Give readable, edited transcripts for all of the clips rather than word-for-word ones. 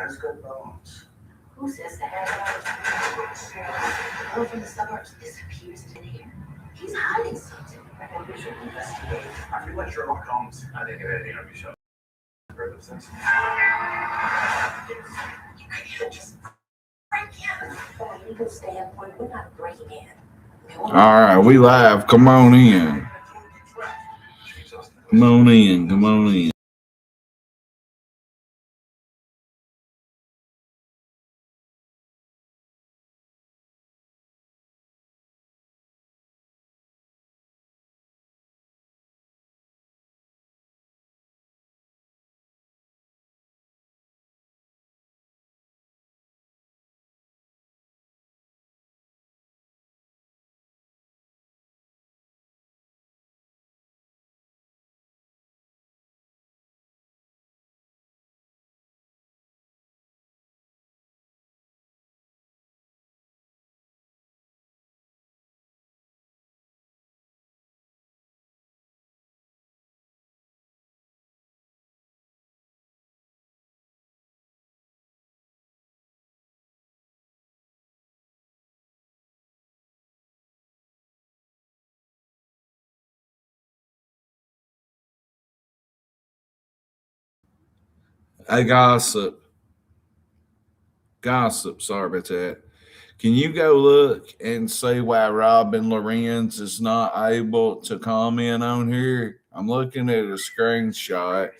has good bones. Who says that? Girl from the suburbs disappears into the air. He's hiding something. I think we should investigate. I feel like Sherlock Holmes. I think it had the interview show. Since. You can't just break in. From a legal standpoint, we're not breaking in. All right, we live. Come on in. Come on in. Come on in. Hey, gossip. Sorry about that. Can you go look and see why Robin Lorenz is not able to comment on here? I'm looking at a screenshot.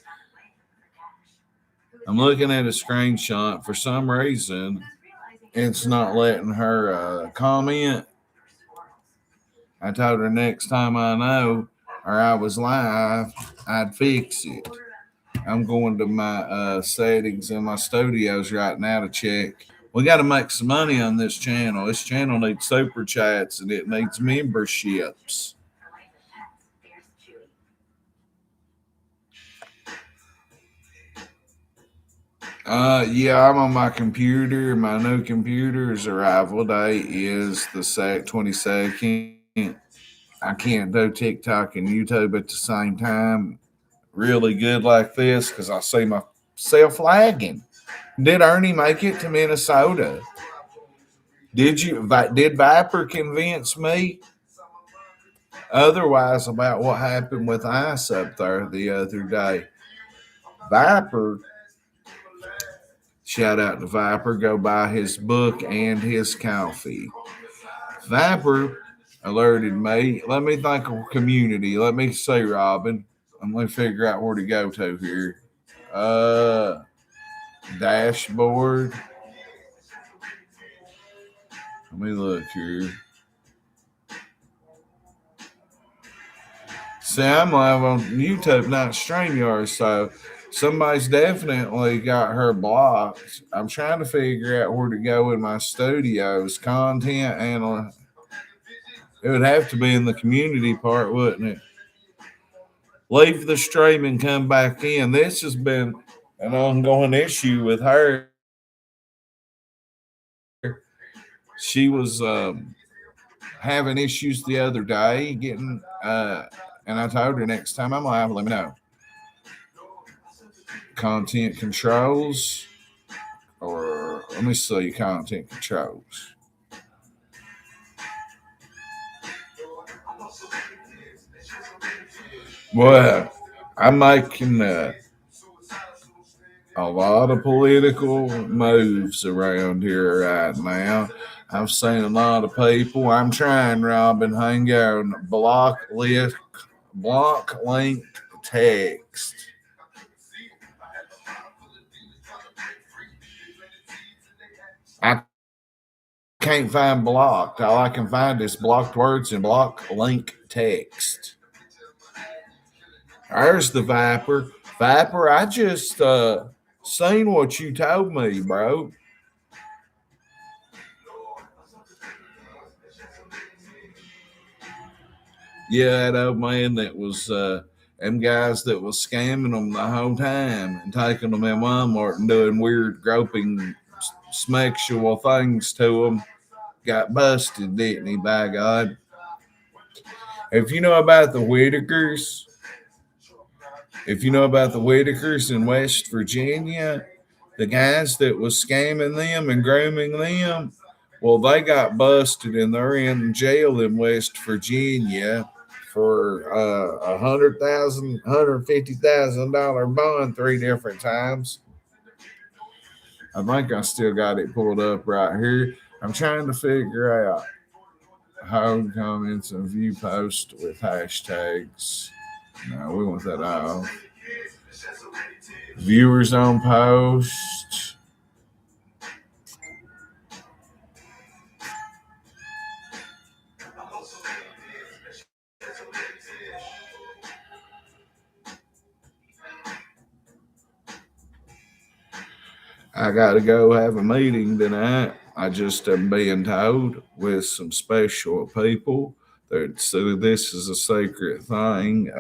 For some reason, it's not letting her comment. I told her next time I know or I was live, I'd fix it. I'm going to my settings in my studios right now to check. We got to make some money on this channel. This channel needs super chats and it needs memberships. Yeah, I'm on my computer. My new computer's arrival date is the 22nd. I can't do TikTok and YouTube at the same time really good like this because I see myself lagging. Did Ernie make it to Minnesota? Did Viper convince me otherwise about what happened with Ice up there the other day? Viper, shout out to Viper, go buy his book and his coffee. Viper alerted me. Let me think of community. Let me see, Robin. I'm going to figure out where to go to here. Dashboard. Let me look here. See, I'm live on YouTube, not StreamYard, so somebody's definitely got her blocked. I'm trying to figure out where to go in my studios. Content and it would have to be in the community part, wouldn't it? Leave the stream and come back in. This has been an ongoing issue with her. She was having issues the other day, getting and I told her next time I'm live, let me know. Content controls, or let me see content controls. Well, I'm making a lot of political moves around here right now. I've seen a lot of people. I'm trying, Robin, hang on. Block link text. I can't find blocked. All I can find is blocked words and block link text. There's the Viper. Viper, I just seen what you told me, bro. Yeah, that old man that was them guys that was scamming them the whole time and taking them in Walmart and doing weird groping sexual things to them got busted, didn't he, by God? If you know about the Whitakers in West Virginia, The guys that was scamming them and grooming them, well, they got busted and they're in jail in West Virginia for $150,000 bond 3 different times. I think I still got it pulled up right here. I'm trying to figure out hold comments and view posts with hashtags. No, we want that off. Viewers on post. I got to go have a meeting tonight. I just am being told with some special people. So this is a secret thing.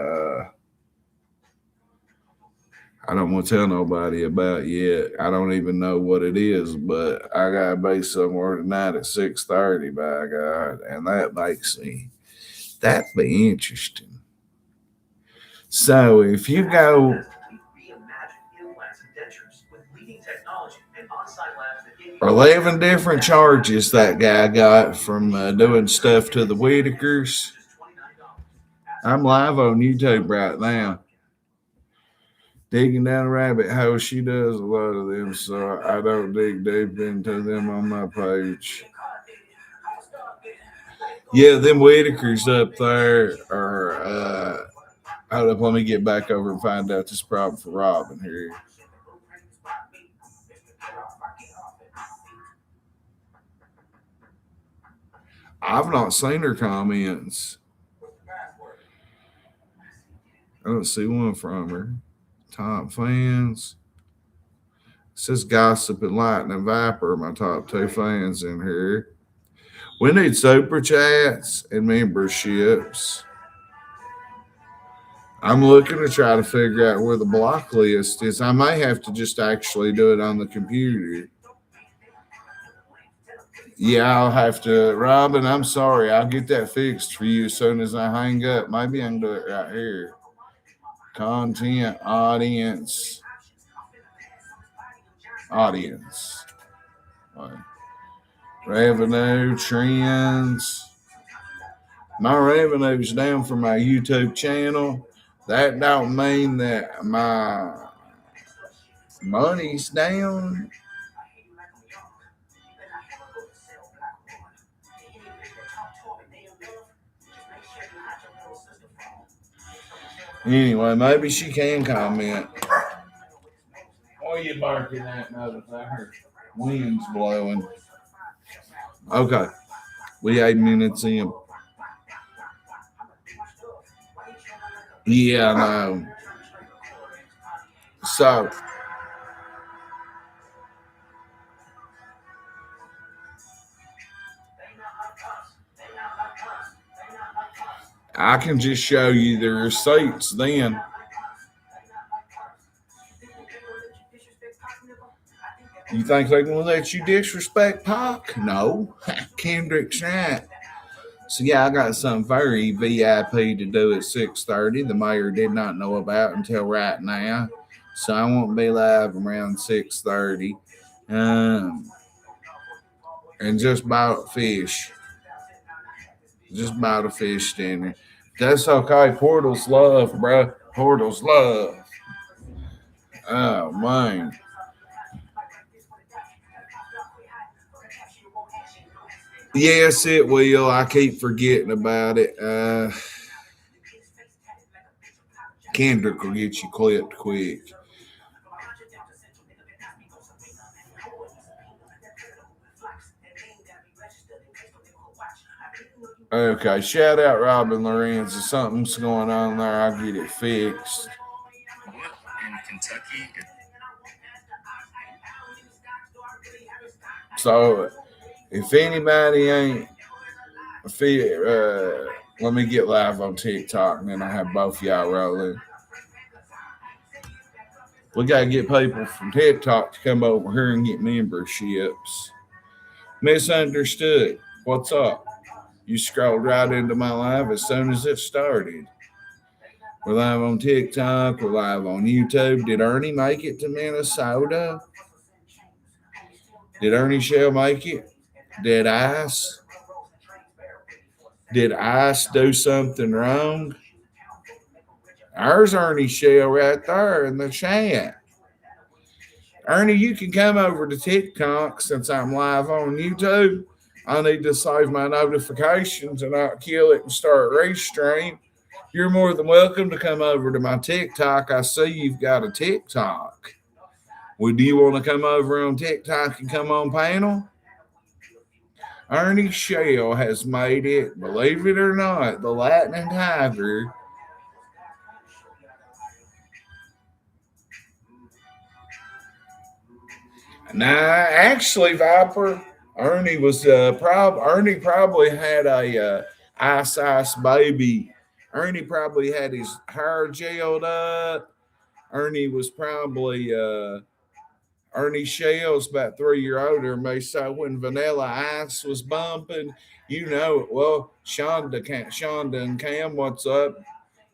I don't want to tell nobody about yet. I don't even know what it is, but I gotta be somewhere tonight at 6:30. By God, and that makes me that'd be interesting. So if you go 11 different charges that guy got from doing stuff to the Whitakers. I'm live on YouTube right now. Digging down a rabbit hole. She does a lot of them, so I don't dig deep into them on my page. Yeah, them Whitakers up there are. Hold up, let me get back over and find out this problem for Robin here. I've not seen her comments. I don't see one from her. Top fans. It says Gossip and Lightning Viper, my top 2 fans in here. We need super chats and memberships. I'm looking to try to figure out where the block list is. I may have to just actually do it on the computer. Yeah, I'll have to. Robin, I'm sorry. I'll get that fixed for you as soon as I hang up. Maybe I can do it right here. Content, audience. Revenue, trends. My revenue's down for my YouTube channel. That don't mean that my money's down. Anyway, maybe she can comment. What are you barking at, motherfucker? Wind's blowing. Okay. We 8 minutes in. Yeah, I know. So I can just show you the receipts then. You think they're going to let you disrespect Pac? No. Kendrick's right. So, yeah, I got something very VIP to do at 6:30. The mayor did not know about until right now. So, I won't be live around 6:30. And just bought fish. Just bought a fish dinner. That's okay. Portal's love, bro. Portal's love. Oh, man. Yes, it will. I keep forgetting about it. Kendrick will get you clipped quick. Okay, shout out Robin Lorenz. If something's going on there, I'll get it fixed. What in Kentucky? So, if anybody ain't, let me get live on TikTok and then I have both y'all rolling. We got to get people from TikTok to come over here and get memberships. Misunderstood. What's up? You scrolled right into my live as soon as it started. We're live on TikTok. We're live on YouTube. Did Ernie make it to Minnesota? Did Ernie Shell make it? Did Ice? Did Ice do something wrong? There's Ernie Shell right there in the chat. Ernie, you can come over to TikTok since I'm live on YouTube. I need to save my notifications and not kill it and start restream. You're more than welcome to come over to my TikTok. I see you've got a TikTok. Well, do you want to come over on TikTok and come on panel? Ernie Shell has made it, believe it or not, the Lightning Tiger. Now, actually, Viper, Ernie was Ernie probably had a ice baby. Ernie probably had his hair gelled up. Ernie was probably Ernie Shell's about 3 years older than me. So when Vanilla Ice was bumping, you know, well, Shonda and Cam, what's up?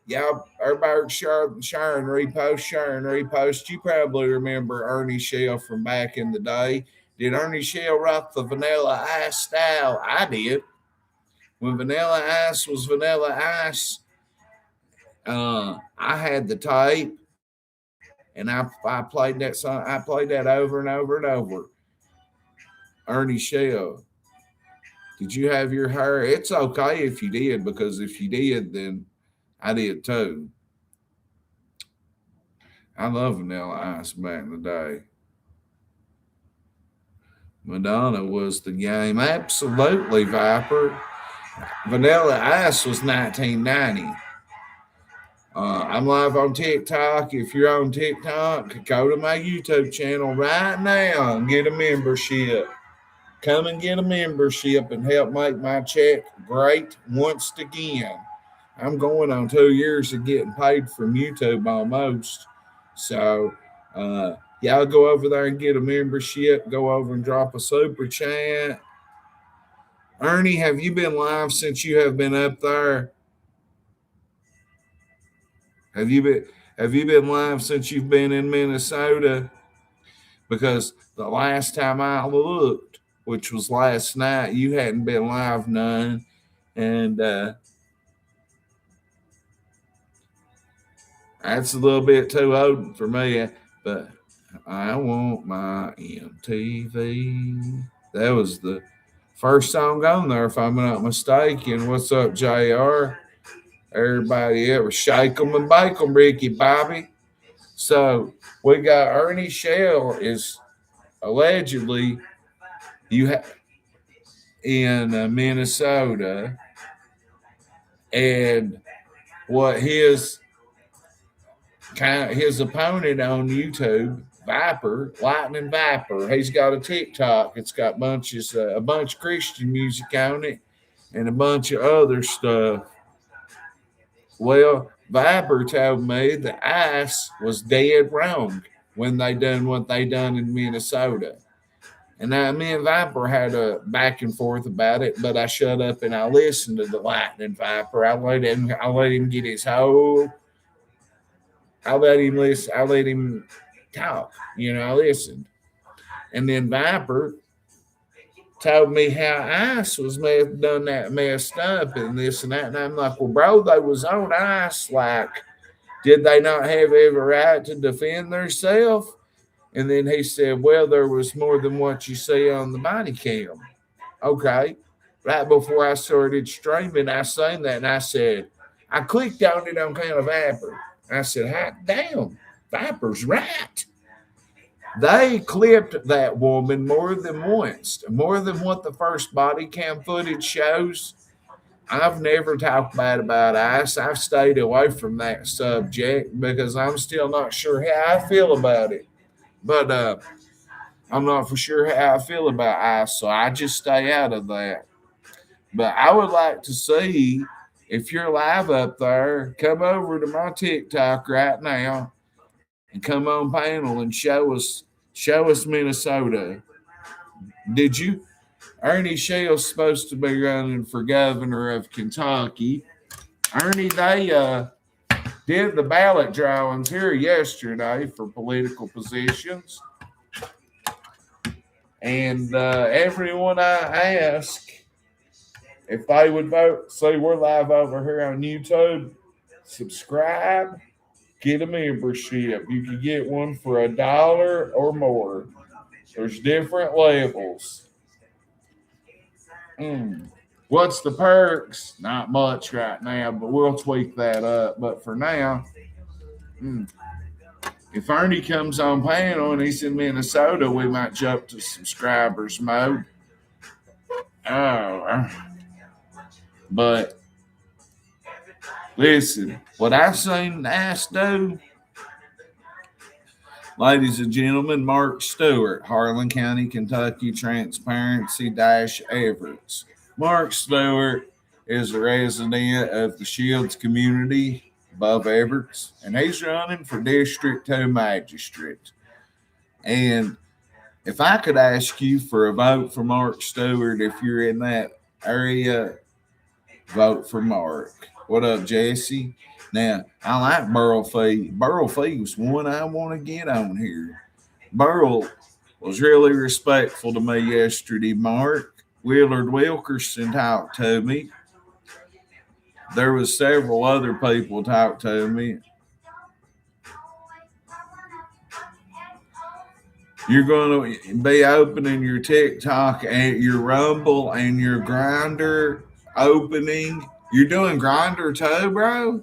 Y'all, everybody sharing repost. You probably remember Ernie Shell from back in the day. Did Ernie Shell rock the Vanilla Ice style? I did. When Vanilla Ice was Vanilla Ice, I had the tape, and I played that song. I played that over and over and over. Ernie Shell, did you have your hair? It's okay if you did, because if you did, then I did too. I love Vanilla Ice back in the day. Madonna was the game. Absolutely, Viper. Vanilla Ice was 1990. I'm live on TikTok. If you're on TikTok, go to my YouTube channel right now and get a membership. Come and get a membership and help make my check great once again. I'm going on 2 years of getting paid from YouTube almost. So, y'all go over there and get a membership. Go over and drop a super chat. Ernie, have you been live since you have been up there? Have you been live since you've been in Minnesota? Because the last time I looked, which was last night, you hadn't been live none. And that's a little bit too old for me. But I want my MTV. That was the first song on there, if I'm not mistaken. What's up, JR? Everybody ever shake 'em and bake 'em, Ricky Bobby. So we got Ernie Shell is allegedly in Minnesota, and what his opponent on YouTube, Viper, Lightning Viper, he's got a TikTok. It's got a bunch of Christian music on it and a bunch of other stuff. Well, Viper told me that Ice was dead wrong when they done what they done in Minnesota. And now me and Viper had a back and forth about it, but I shut up and I listened to the Lightning Viper. I let him get his whole. I let him listen. I let him talk. I listened. And then Viper told me how Ice was done that messed up and this and that. And I'm like, well, bro, they was on Ice. Like, did they not have every right to defend themselves? And then he said, well, there was more than what you see on the body cam. Okay. Right before I started streaming, I seen that and I said, I clicked on it on kind of Viper. I said, hot damn, Viper's right. They clipped that woman more than once, more than what the first body cam footage shows. I've never talked bad about Ice. I've stayed away from that subject because I'm still not sure how I feel about it. But I'm not for sure how I feel about Ice, so I just stay out of that. But I would like to see, if you're live up there, come over to my TikTok right now and come on panel and show us Minnesota. Did you? Ernie Shell's supposed to be running for governor of Kentucky. Ernie, they did the ballot drawings here yesterday for political positions. And everyone I ask if they would vote, see, we're live over here on YouTube. Subscribe, get a membership. You can get one for $1 or more. There's different levels. What's the perks? Not much right now, but we'll tweak that up. But for now, if Ernie comes on panel and he's in Minnesota, we might jump to subscribers mode. But listen, what I've seen Nass do, ladies and gentlemen, Mark Stewart, Harlan County, Kentucky, Transparency-Everts. Mark Stewart is a resident of the Shields community above Everts, and he's running for District 2 Magistrate. And if I could ask you for a vote for Mark Stewart, if you're in that area, vote for Mark. What up, Jesse? Now, I like Burl Fee. Burl Fee was one I want to get on here. Burl was really respectful to me yesterday, Mark. Willard Wilkerson talked to me. There was several other people talk to me. You're going to be opening your TikTok and your Rumble and your Grinder opening. You're doing Grinder too, bro?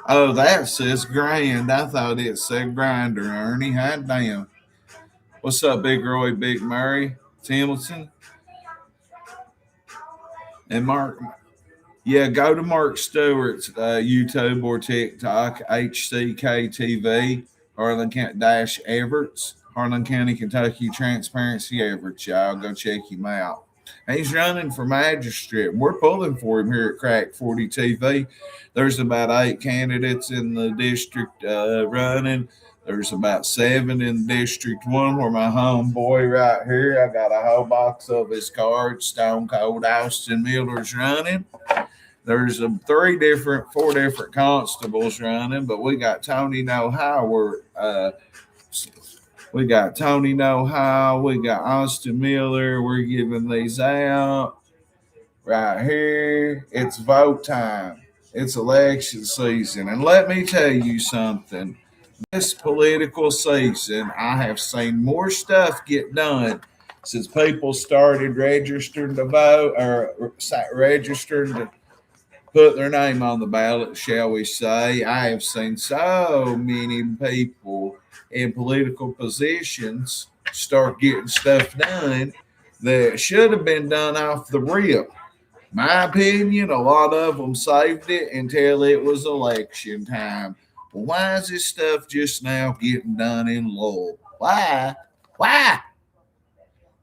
Oh, that says Grand. I thought it said Grinder, Ernie. Hot damn. What's up, Big Roy, Big Murray, Timilton? And Mark, yeah, go to Mark Stewart's YouTube or TikTok, HCKTV, Harlan Everts, Harlan County, Kentucky, Transparency-Everts. Y'all go check him out. He's running for magistrate. We're pulling for him here at Crack 40 TV. There's about 8 candidates in the district running. There's about 7 in District 1 where my homeboy right here, I got a whole box of his cards, Stone Cold Austin Miller's running. There's 4 different constables running, but we got Tony Know-How. We got Tony Know-How. We got Austin Miller. We're giving these out right here. It's vote time. It's election season. And let me tell you something. This political season, I have seen more stuff get done since people started registering to vote or registering to put their name on the ballot, shall we say. I have seen so many people in political positions start getting stuff done that should have been done off the rip. My opinion, a lot of them saved it until it was election time. Well, why is this stuff just now getting done in Lowell? Why? Why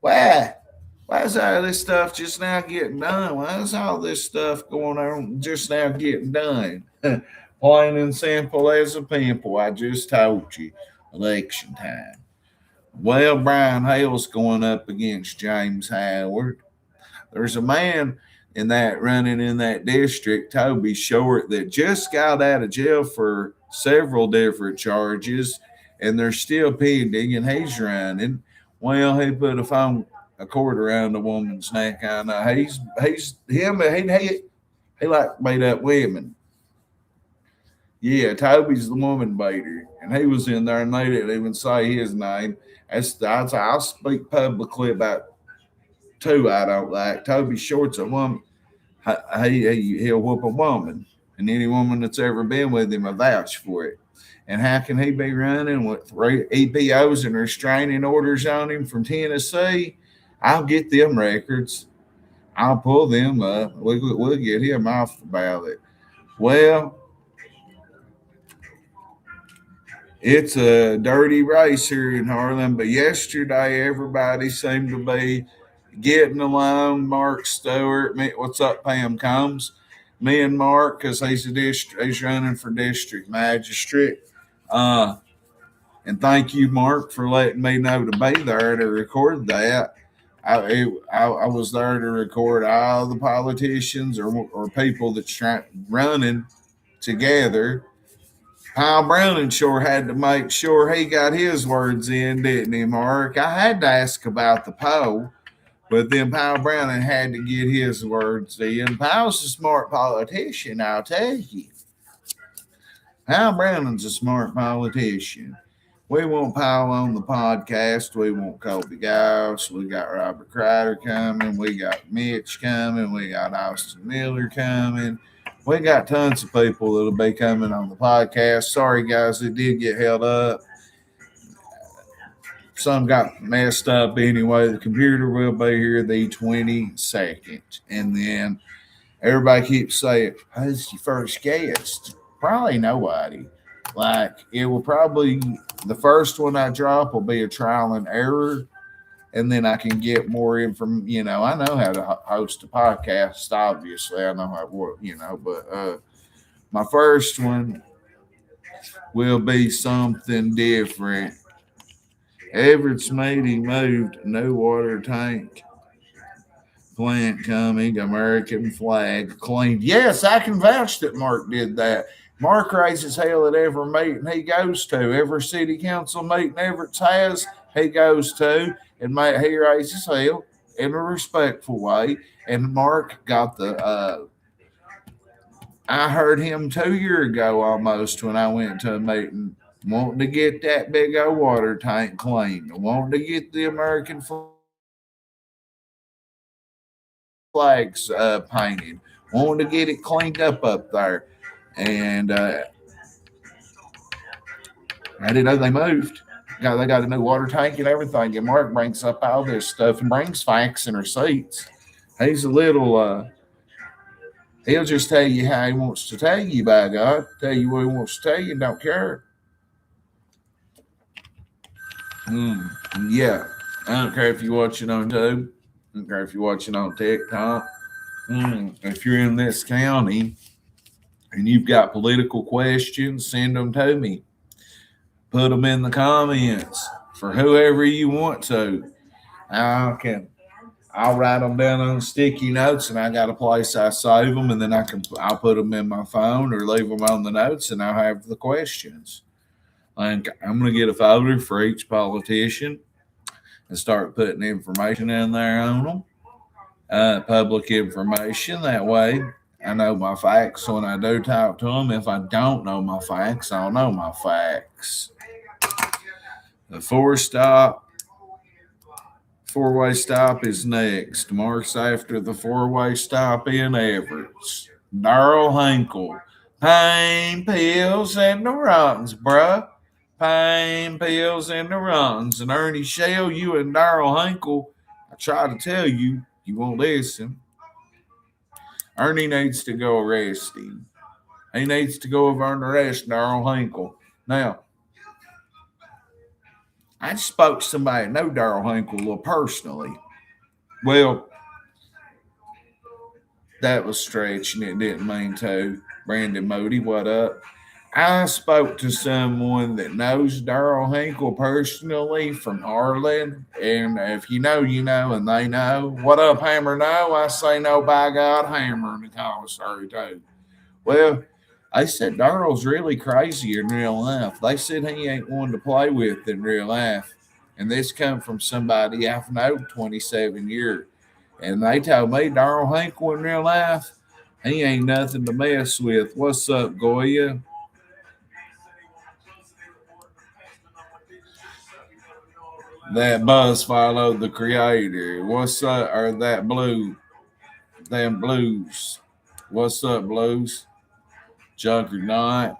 is all this stuff just now getting done? Why is all this stuff going on just now getting done? Plain and simple as a pimple. I just told you. Election time. Well, Brian Hale's going up against James Howard. There's a man running in that district, Toby Short, that just got out of jail for several different charges, and they're still pending, and he's running. Well, he put a cord around the woman's neck. I know he like beat up women. Yeah, Toby's the woman baiter, and he was in there, and they didn't even say his name. I'll speak publicly about 2 I don't like. Toby Short's a woman. He'll whoop a woman, and any woman that's ever been with him will vouch for it. And how can he be running with EPOs and restraining orders on him from Tennessee? I'll get them records. I'll pull them up. We'll get him off the ballot. Well, it's a dirty race here in Harlan, but yesterday everybody seemed to be getting along. Mark Stewart, what's up, Pam Combs? Me and Mark, because he's running for district magistrate. And thank you, Mark, for letting me know to be there to record that. I was there to record all the politicians or people that's running together Powell Browning sure had to make sure he got his words in, didn't he, Mark? I had to ask about the poll, but then Powell Browning had to get his words in. Powell's a smart politician, I'll tell you. Powell Browning's a smart politician. We want Powell on the podcast. We want Colby Giles. We got Robert Crider coming. We got Mitch coming. We got Austin Miller coming. We got tons of people that'll be coming on the podcast. Sorry, guys, it did get held up. Some got messed up anyway. The computer will be here the 22nd. And then everybody keeps saying, who's your first guest? Probably nobody. Like, it will probably, the first one I drop will be a trial and error. And then I can get more information. I know how to host a podcast, obviously. I know how to work, but my first one will be something different. Everett's meeting moved, new water tank plant coming, American flag cleaned. Yes, I can vouch that Mark did that. Mark raises hell at every meeting he goes to. Every city council meeting Everett has, he goes to, and he raises hell in a respectful way. And Mark got I heard him 2 years ago almost when I went to a meeting, wanting to get that big old water tank cleaned, wanting to get the American flags painted, wanting to get it cleaned up there. And I didn't know they moved. They got a new water tank and everything. And Mark brings up all this stuff and brings facts and receipts. He's a little, he'll just tell you how he wants to tell you, by God. Tell you what he wants to tell you and don't care. Yeah. I don't care if you're watching on YouTube. I don't care if you're watching on TikTok. If you're in this county and you've got political questions, send them to me. Put them in the comments for whoever you want to. I'll write them down on sticky notes, and I got a place I save them, and then I'll put them in my phone or leave them on the notes, and I'll have the questions. Like, I'm going to get a folder for each politician and start putting information in there on them, public information. That way, I know my facts when I do talk to them. If I don't know my facts, I'll know my facts. The four-way stop is next. Mark's after the four-way stop in Everett's. Darrell Hinkle. Pain pills and the runs, bruh. Pain pills and the runs. And Ernie Shell, you and Darrell Hinkle, I try to tell you, you won't listen. Ernie needs to go arrest him. He needs to go over and arrest Darrell Hinkle. Now, I just spoke to somebody that know Darrell Hinkle personally. Well, that was stretching. It didn't mean to. Brandon Moody, what up? I spoke to someone that knows Darrell Hinkle personally from Harlan. And if you know, you know, and they know. What up, Hammer? No, I say no, by God, Hammer in the commissary, too. Well, they said Darrell's really crazy in real life. They said he ain't one to play with in real life. And this come from somebody I've known 27 years. And they told me Darrell Hinkle in real life, he ain't nothing to mess with. What's up, Goya? That Buzz followed the creator. What's up? Or that blue. Them blues. What's up, blues? Juggernaut.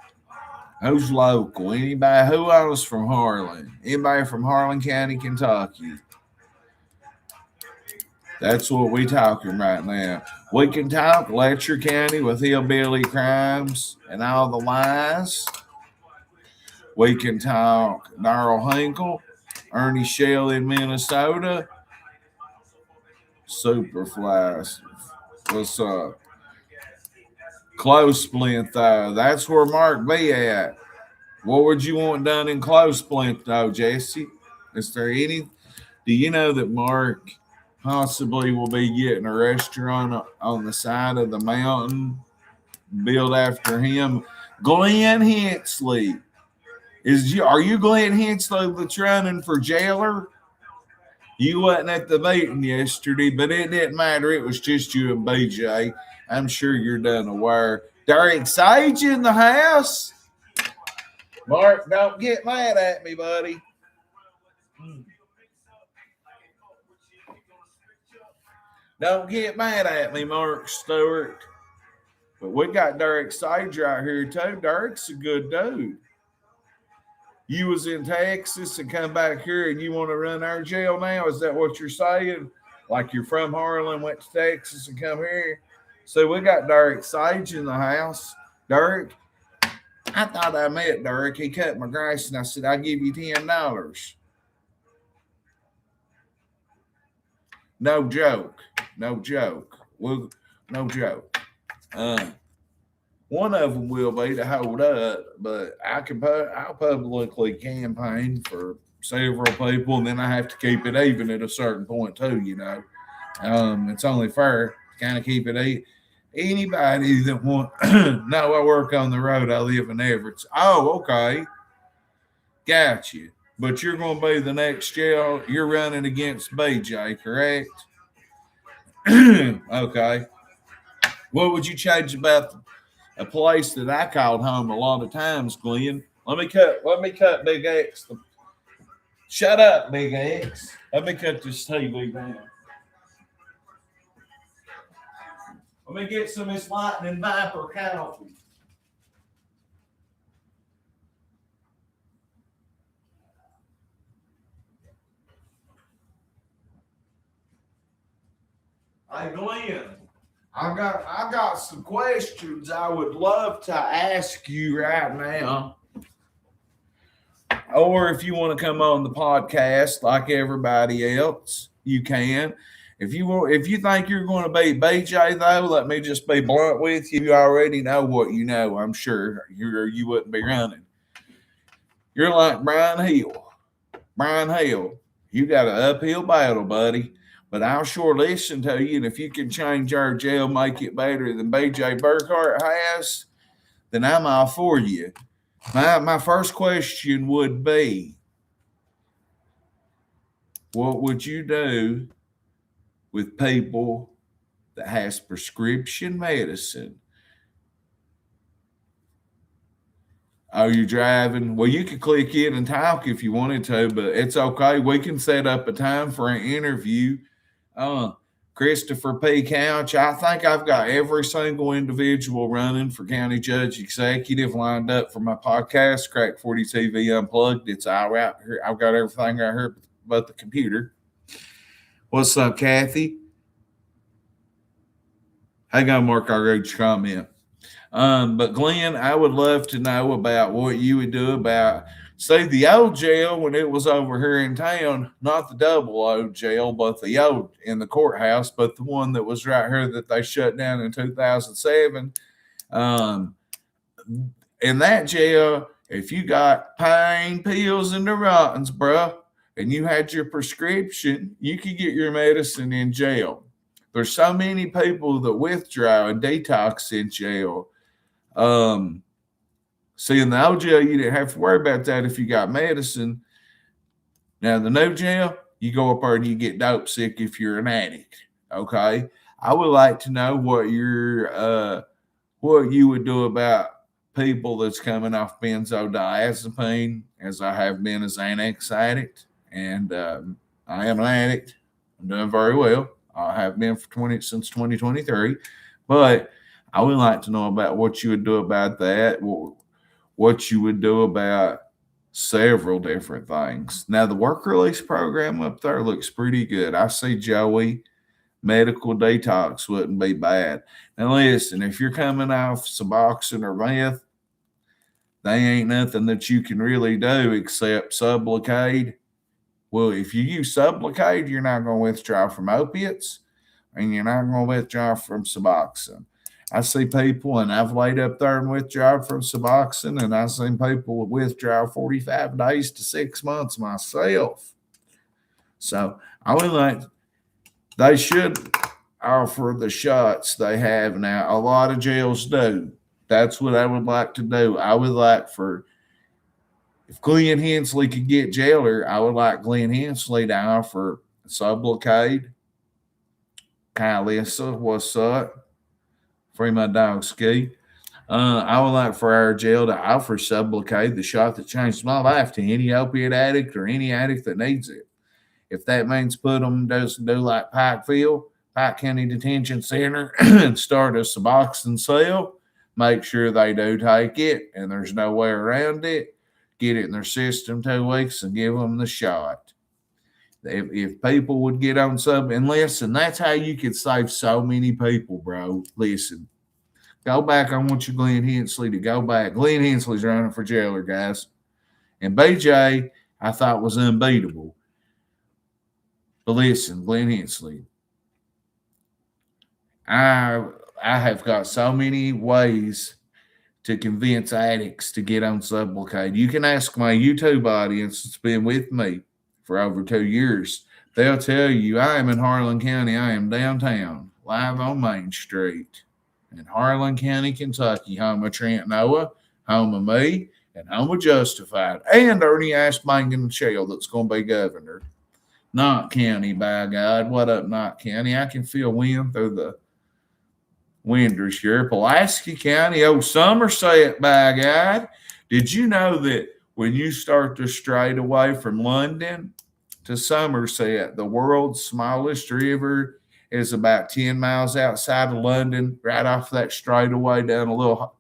Who's local? Anybody? Who else from Harlan? Anybody from Harlan County, Kentucky? That's what we talking right now. We can talk Letcher County with hillbilly crimes and all the lies. We can talk Darrell Hinkle, Ernie Shell in Minnesota. Superflies. What's up? Close splint, though. That's where Mark be at. What would you want done in close splint, though, Jesse? Is there any? Do you know that Mark possibly will be getting a restaurant on the side of the mountain built after him? Glenn Hensley. Are you Glenn Hensley that's running for jailer? You wasn't at the meeting yesterday, but it didn't matter. It was just you and BJ. I'm sure you're done aware. Derek Sage in the house. Mark, don't get mad at me, buddy. Don't get mad at me, Mark Stewart. But we got Derek Sage right here, too. Derek's a good dude. You was in Texas and come back here and you want to run our jail now? Is that what you're saying? Like you're from Harlan, went to Texas and come here? So we got Derek Sage in the house. Derek, I thought I met Derek. He cut my grass and I said, I'll give you $10. No joke. No joke. Well, no joke. One of them will be to hold up, but I'll publicly campaign for several people, and then I have to keep it even at a certain point too. You know, it's only fair to kind of keep it even. Anybody that want? No, I work on the road. I live in Everett. Oh, okay, got you. But you're going to be the next jail. You're running against BJ, correct? Okay. What would you change about a place that I called home a lot of times, Glenn? Let me cut Big X. Shut up, Big X. Let me cut this TV down. Let me get some of this Lightning Viper coffee. Hey, Glenn. I got some questions I would love to ask you right now. Or if you want to come on the podcast like everybody else, you can. If you think you're going to beat BJ, though, let me just be blunt with you. You already know what you know, I'm sure. You wouldn't be running. You're like Brian Hill. Brian Hill, you got an uphill battle, buddy. But I'll sure listen to you, and if you can change our jail, make it better than BJ Burkhart has, then I'm all for you. My first question would be, what would you do with people that has prescription medicine? Oh, you're driving? Well, you could click in and talk if you wanted to, but it's okay. We can set up a time for an interview. Christopher P. Couch, I think I've got every single individual running for county judge executive lined up for my podcast, Crack 40 TV Unplugged. It's all out here. I've got everything right here but the computer. What's up, Kathy? Hang on, Mark. I'll read your comment. But Glenn, I would love to know about what you would do about, say, the old jail when it was over here in town, not the double old jail, but the old in the courthouse, but the one that was right here that they shut down in 2007. In that jail, if you got pain pills and the rottens, bro, and you had your prescription, you could get your medicine in jail. There's so many people that withdraw and detox in jail. See, in the old jail, you didn't have to worry about that if you got medicine. Now, in the new jail, you go up there and you get dope sick if you're an addict. Okay, I would like to know what you would do about people that's coming off benzodiazepine, as I have been as an ex-addict, and I am an addict. I'm doing very well. I have been since 2023, but I would like to know about what you would do about that. What you would do about several different things. Now, the work release program up there looks pretty good. I see Joey. Medical detox wouldn't be bad. Now, listen, if you're coming off Suboxone or meth, they ain't nothing that you can really do except Sublocade. Well, if you use Sublocade, you're not going to withdraw from opiates, and you're not going to withdraw from Suboxone. I see people, and I've laid up there and withdrawn from Suboxone, and I've seen people withdraw 45 days to 6 months myself. So I would like, they should offer the shots they have now. A lot of jails do. That's what I would like to do. I would like for, if Glenn Hensley could get jailer, I would like Glenn Hensley to offer sublocade. Kylissa, what's up? Free my dog Ski. I would like for our jail to offer sublocade, the shot that changed my life, to any opiate addict or any addict that needs it. If that means put them do like Pike County Detention Center, and start a Suboxone cell, make sure they do take it, and there's no way around it. Get it in their system 2 weeks and give them the shot. If people would get on and listen, that's how you could save so many people, bro. Listen, go back. I want you, Glenn Hensley, to go back. Glenn Hensley's running for jailer, guys. And BJ, I thought was unbeatable. But listen, Glenn Hensley, I have got so many ways to convince addicts to get on sublocade. You can ask my YouTube audience that's been with me for over 2 years. They'll tell you I am in Harlan County. I am downtown, live on Main Street in Harlan County, Kentucky, home of Trent Noah, home of me, and home of Justified, and Ernie Ashbang Shell that's going to be governor. Knott County, by God. What up, Knott County? I can feel wind through the windows here. Pulaski County, Somerset, by God. Did you know that when you start to straight away from London to Somerset, the world's smallest river is about 10 miles outside of London, right off that straightaway down a little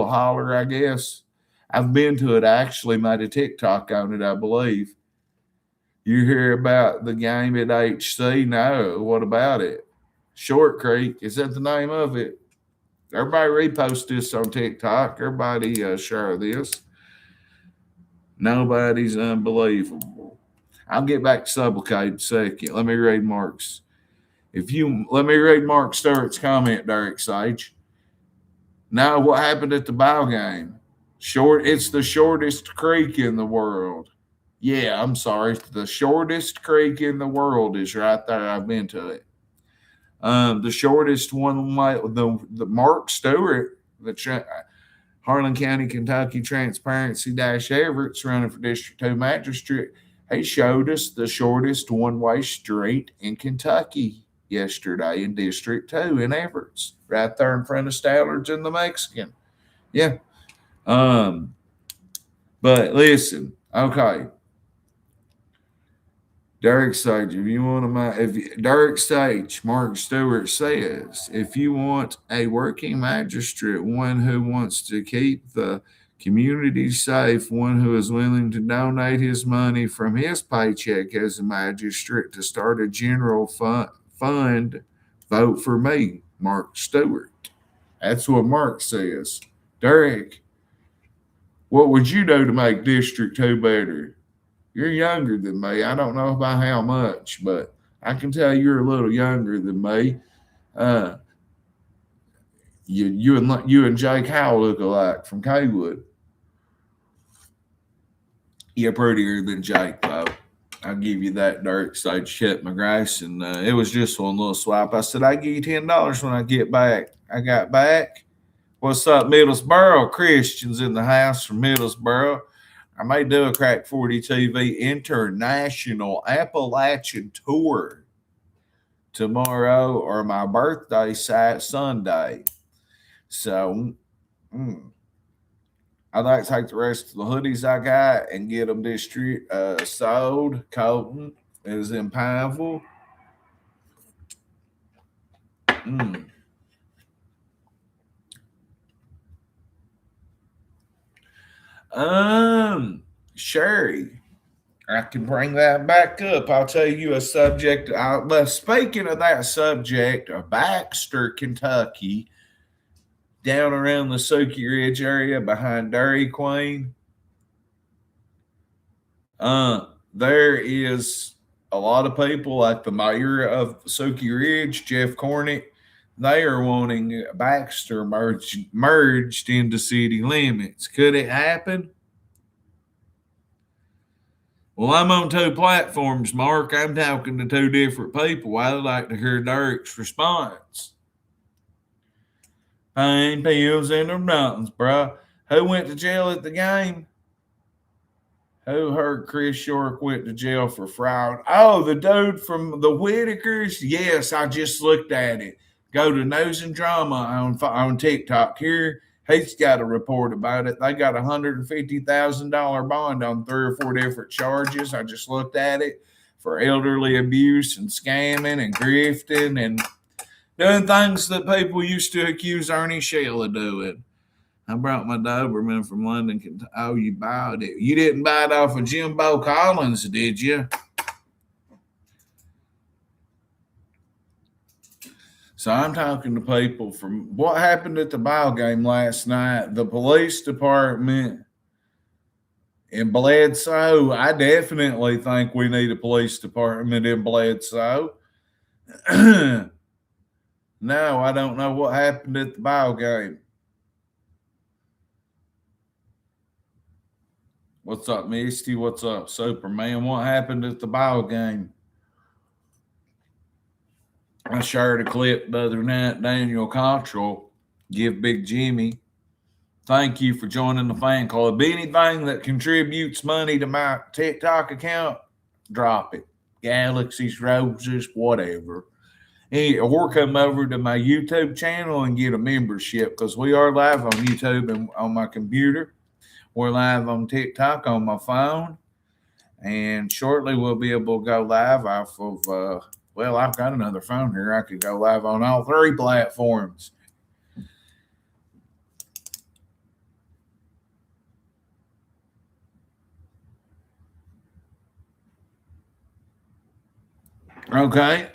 holler, I guess. I've been to it. I actually made a TikTok on it, I believe. You hear about the game at HC? No. What about it? Short Creek. Is that the name of it? Everybody repost this on TikTok. Everybody share this. Nobody's unbelievable. I'll get back to sublocade in a second. Let me read Mark's. Let me read Mark Stewart's comment, Derek Sage. Now, what happened at the ball game? It's the shortest creek in the world. Yeah, I'm sorry. The shortest creek in the world is right there. I've been to it. The shortest one, the Mark Stewart, the Harlan County, Kentucky Transparency Everett's running for District 2 Magistrate. He showed us the shortest one-way street in Kentucky yesterday in District 2 in Everett's, right there in front of Stallard's and the Mexican. Yeah. But listen, okay. Derek Sage, Derek Sage, Mark Stewart says, if you want a working magistrate, one who wants to keep the community safe, one who is willing to donate his money from his paycheck as a magistrate to start a general fund, vote for me, Mark Stewart. That's what Mark says. Derek, what would you do to make District 2 better? You're younger than me. I don't know about how much, but I can tell you're a little younger than me. You and Jake Howell look alike from Kaywood. You're prettier than Jake, though. I'll give you that, Derek. So I checked my grass, and it was just one little swap. I said, I'll give you $10 when I get back. I got back. What's up, Middlesboro? Christians in the house from Middlesboro. I may do a Crack 40 TV International Appalachian Tour tomorrow or my birthday Sunday. So I'd like to take the rest of the hoodies I got and get them sold. Colton is in Pineville. Sherry, I can bring that back up. I'll tell you a subject. Speaking of that subject, Baxter, Kentucky, down around the Suki Ridge area behind Dairy Queen, there is a lot of people, like the mayor of Suki Ridge, Jeff Cornick. They are wanting Baxter merged into city limits. Could it happen? Well, I'm on 2 platforms, Mark. I'm talking to 2 different people. I'd like to hear Derek's response. Pain pills in their mountains, bro. Who went to jail at the game? Who heard Chris York went to jail for fraud? Oh, the dude from the Whitakers? Yes, I just looked at it. Go to News and Drama on TikTok here. He's got a report about it. They got $150,000 bond on 3 or 4 different charges. I just looked at it for elderly abuse and scamming and grifting and doing things that people used to accuse Ernie Shell of doing. I brought my Doberman from London. Oh, you bought it. You didn't buy it off of Jimbo Collins, did you? So I'm talking to people from what happened at the ball game last night. The police department in Bledsoe. I definitely think we need a police department in Bledsoe. No, I don't know what happened at the ball game. What's up, Misty? What's up, Superman? What happened at the ball game? I shared a clip the other night. Daniel Cottrell give Big Jimmy, thank you for joining the fan club. Anything that contributes money to my TikTok account, drop it. Galaxies, roses, whatever. Or come over to my YouTube channel and get a membership because we are live on YouTube and on my computer. We're live on TikTok on my phone. And shortly we'll be able to go live off of, I've got another phone here. I could go live on all 3 platforms. Okay.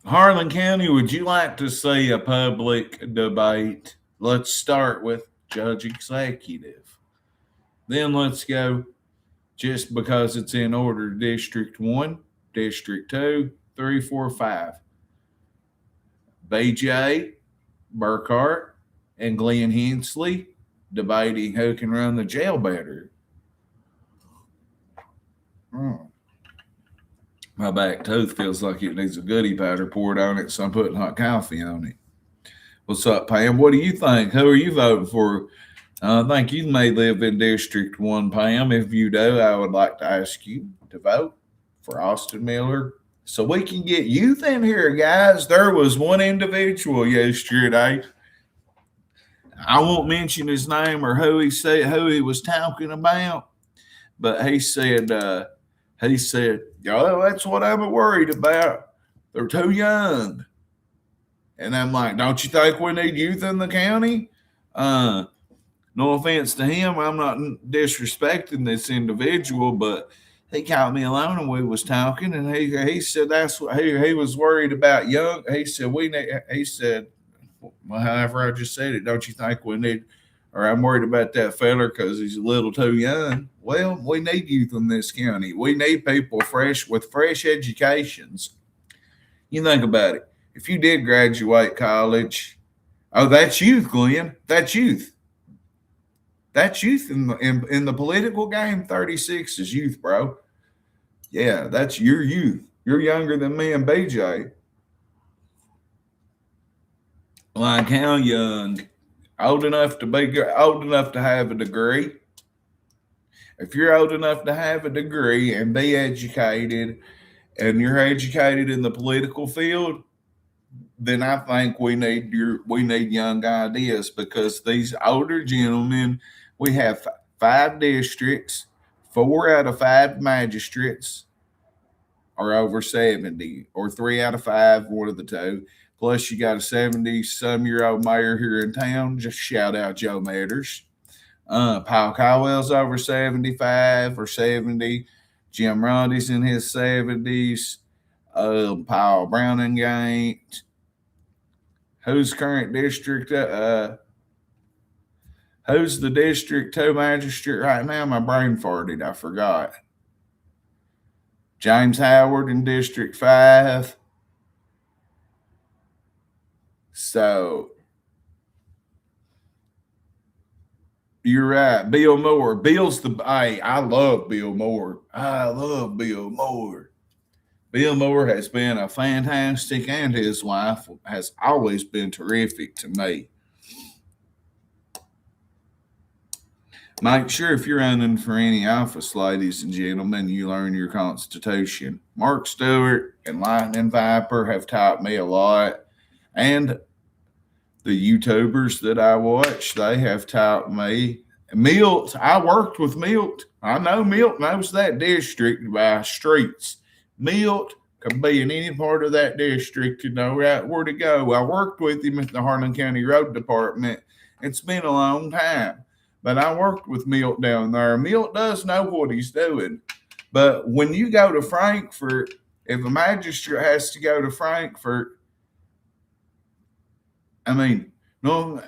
Harlan County, would you like to see a public debate? Let's start with Judge Executive. Then let's go, just because it's in order, District 1, District 2, 3, 4, 5. BJ, Burkhart, and Glenn Hensley debating who can run the jail better. My back tooth feels like it needs a goodie powder poured on it, so I'm putting hot coffee on it. What's up, Pam? What do you think? Who are you voting for? I think you may live in District 1, Pam. If you do, I would like to ask you to vote for Austin Miller so we can get youth in here, guys. There was one individual yesterday. I won't mention his name or who he was talking about, but he said, "Yo, that's what I'm worried about. They're too young." And I'm like, "Don't you think we need youth in the county?" No offense to him, I'm not disrespecting this individual, but he caught me alone and we was talking, and he said that's what he was worried about young. He said well, however I just said it, don't you think we need, or I'm worried about that fella because he's a little too young. Well, we need youth in this county. We need people with fresh educations. You think about it. If you did graduate college, oh, that's youth, Glenn. That's youth. That's youth in the political game. 36 is youth, bro. Yeah, that's your youth. You're younger than me and BJ. Like how young? Old enough to have a degree. If you're old enough to have a degree and be educated, and you're educated in the political field, then I think we need young ideas, because these older gentlemen, we have 5 districts, 4 out of 5 magistrates are over 70, or 3 out of 5, one of the two. Plus, you got a 70-some-year-old mayor here in town. Just shout out Joe Matters. Paul Caldwell's over 75 or 70. Jim Rondy's in his 70s. Paul Browning ain't. Who's current district? Who's the District 2 magistrate right now? My brain farted. I forgot. James Howard in District 5. So, you're right. Bill Moore. I love Bill Moore. Bill Moore has been a fantastic, and his wife has always been terrific to me. Make sure if you're running for any office, ladies and gentlemen, you learn your Constitution. Mark Stewart and Lightning Viper have taught me a lot, and the YouTubers that I watch, they have taught me. Milt, I worked with Milt. I know Milt knows that district by streets. Milt could be in any part of that district to know right where to go. I worked with him at the Harlan County Road Department. It's been a long time, but I worked with Milt down there. Milt does know what he's doing. But when you go to Frankfort, if a magistrate has to go to Frankfort, I mean, no,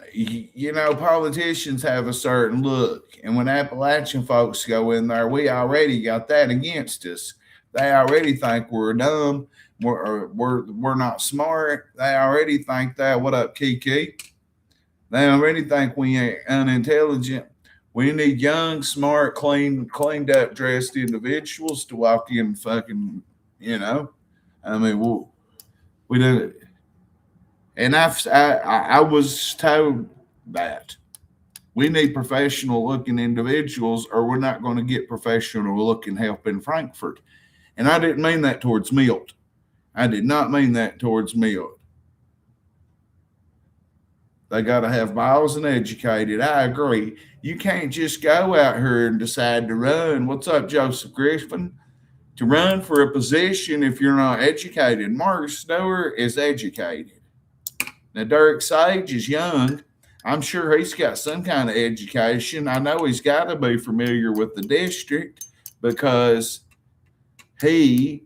politicians have a certain look. And when Appalachian folks go in there, we already got that against us. They already think we're dumb. We're not smart. They already think that. What up, Kiki? They already think we ain't unintelligent. We need young, smart, cleaned up, dressed individuals to walk in fucking, I mean, we did it. And I was told that we need professional looking individuals or we're not going to get professional looking help in Frankfort. And I didn't mean that towards Milt. I did not mean that towards Milt. They got to have balls and educated. I agree. You can't just go out here and decide to run. What's up, Joseph Griffin? To run for a position if you're not educated. Mark Stewart is educated. Now, Derek Sage is young. I'm sure he's got some kind of education. I know he's got to be familiar with the district because he's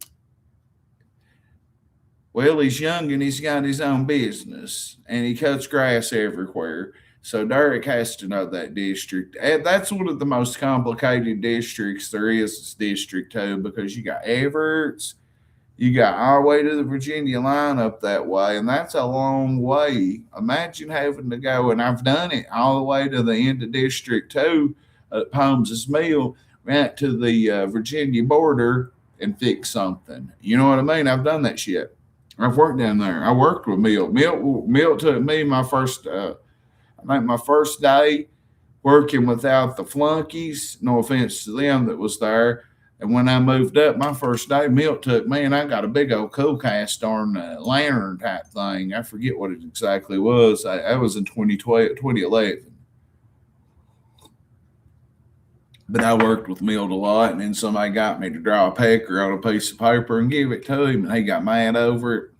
young and he's got his own business and he cuts grass everywhere. So Derek has to know that district. And that's one of the most complicated districts there is District 2 because you got Everett's, you got all the way to the Virginia line up that way, and that's a long way. Imagine having to go, and I've done it all the way to the end of District 2 at Holmes's Mill, right to the Virginia border and fix something. You know what I mean? I've done that shit. I've worked down there. I worked with Milt. Milt took me my first day working without the flunkies. No offense to them that was there. And when I moved up, my first day, Milt took me, and I got a big old cool cast iron lantern type thing. I forget what it exactly was. I was in 2011. But I worked with Milt a lot, and then somebody got me to draw a pecker on a piece of paper and give it to him, and he got mad over it.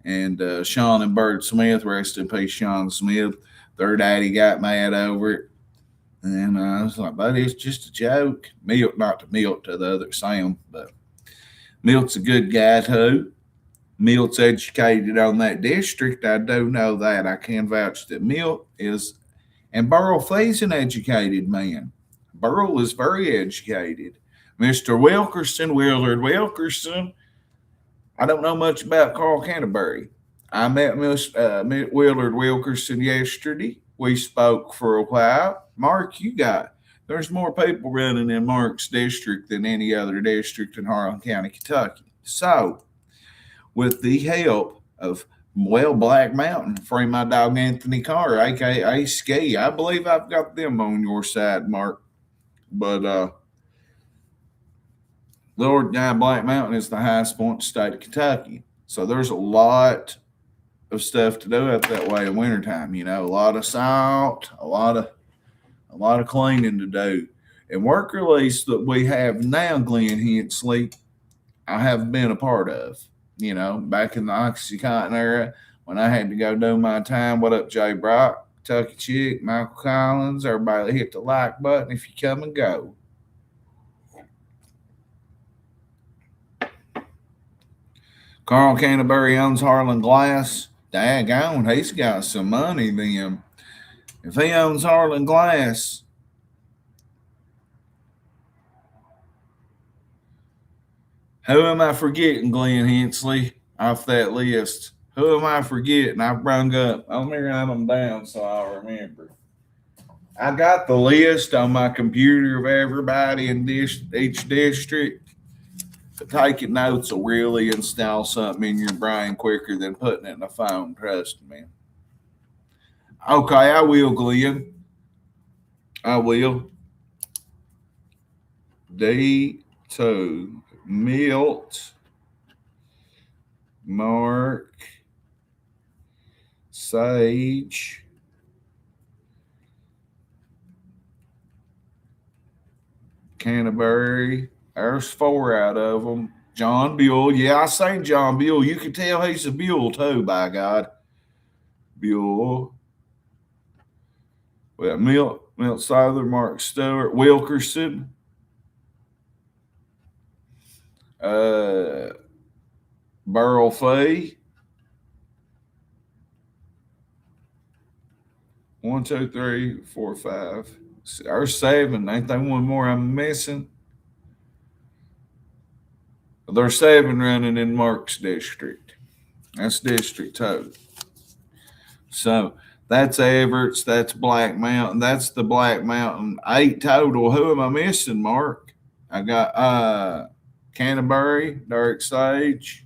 And Sean and Bird Smith, rest in peace, Sean Smith, their daddy got mad over it. And I was like, buddy, it's just a joke. Milt, not to Milt, to the other Sam, but Milt's a good guy too. Milt's educated on that district. I do know that. I can vouch that Milt is, and Burl Fee's an educated man. Burl is very educated. Mr. Willard Wilkerson, I don't know much about Carl Canterbury. I met Willard Wilkerson yesterday. We spoke for a while. Mark, there's more people running in Mark's district than any other district in Harlan County, Kentucky. So, with the help of, Black Mountain, free my dog Anthony Carr, a.k.a. Ski, I believe I've got them on your side, Mark. But, Lord God, Black Mountain is the highest point in the state of Kentucky. So there's a lot of stuff to do out that way in wintertime. A lot of salt, a lot of cleaning to do. And work release that we have now, Glenn Hensley, I have been a part of. Back in the OxyContin era, when I had to go do my time. What up, Jay Brock, Kentucky Chick, Michael Collins, everybody hit the like button if you come and go. Carl Canterbury owns Harlan Glass. Daggone, he's got some money then. If he owns Harlan Glass, who am I forgetting, Glenn Hensley, off that list? Who am I forgetting? I've brung up. Let me write them down so I'll remember. I got the list on my computer of everybody in each district. taking notes will really install something in your brain quicker than putting it in a phone. Trust me. Okay, I will, Glenn. I will. D2, Milt, Mark, Sage, Canterbury. There's 4 out of them. John Buell. Yeah, I seen John Buell. You can tell he's a Buell too, by God. Buell. We got Milt Souther, Mark Stewart, Wilkerson. Burl Fee. 1, 2, 3, 4, 5. There's 7. Ain't there one more I'm missing? There's 7 running in Mark's district. That's District 2. So that's Everett's, that's Black Mountain, that's the Black Mountain. 8 total. Who am I missing, Mark? I got Canterbury, Derek Sage,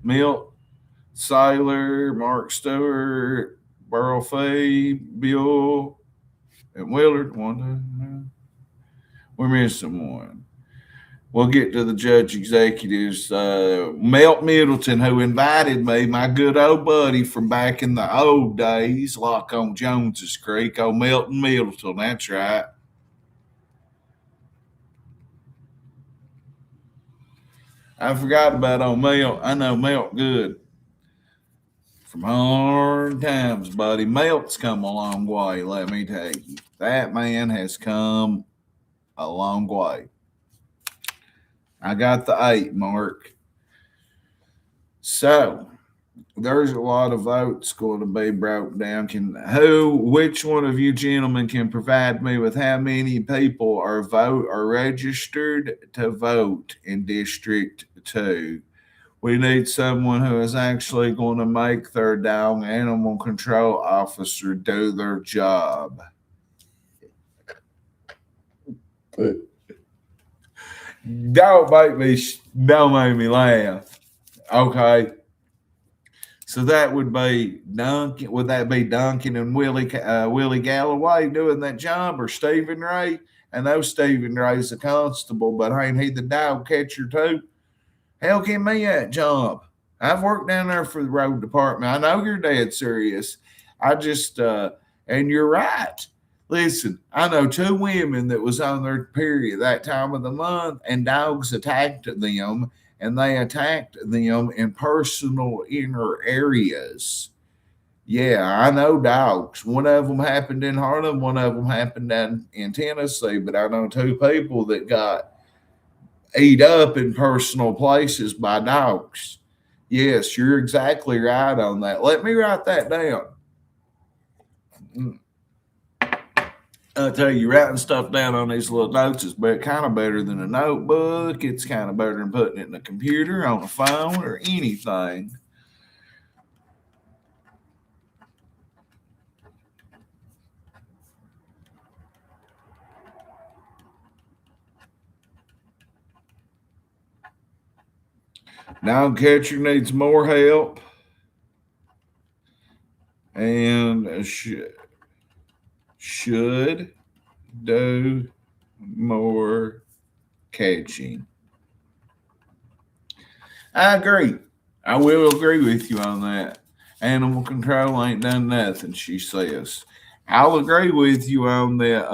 Milt, Saylor, Mark Stewart, Burl Fee, Bill, and Willard. 1, 2, 3. We're missing one. We'll get to the judge executives. Melt Middleton, who invited me, my good old buddy from back in the old days, like on Jones's Creek. Oh, Melton Middleton, that's right. I forgot about old Melt. I know Melt good. From hard times, buddy. Melt's come a long way, let me tell you. That man has come a long way. I got the 8, Mark. So there's a lot of votes going to be broke down. Which one of you gentlemen can provide me with how many people are registered to vote in District 2? We need someone who is actually going to make their dog animal control officer do their job. Don't make me laugh. Okay. So that would be Duncan. Would that be Duncan and Willie Galloway doing that job, or Stephen Ray? I know Stephen Ray's a constable, but ain't he the dog catcher too? Hell, give me that job. I've worked down there for the road department. I know you're dead serious. And you're right. Listen, I know 2 women that was on their period that time of the month, and dogs attacked them, and they attacked them in personal inner areas. Yeah, I know dogs. One of them happened in Harlem, one of them happened down in Tennessee, but I know 2 people that got ate up in personal places by dogs. Yes, you're exactly right on that. Let me write that down. I'll tell you, writing stuff down on these little notes is kind of better than a notebook. It's kind of better than putting it in a computer, on a phone, or anything. Dog catcher needs more help and should do more catching. I agree. I will agree with you on that. Animal control ain't done nothing, she says. I'll agree with you on that.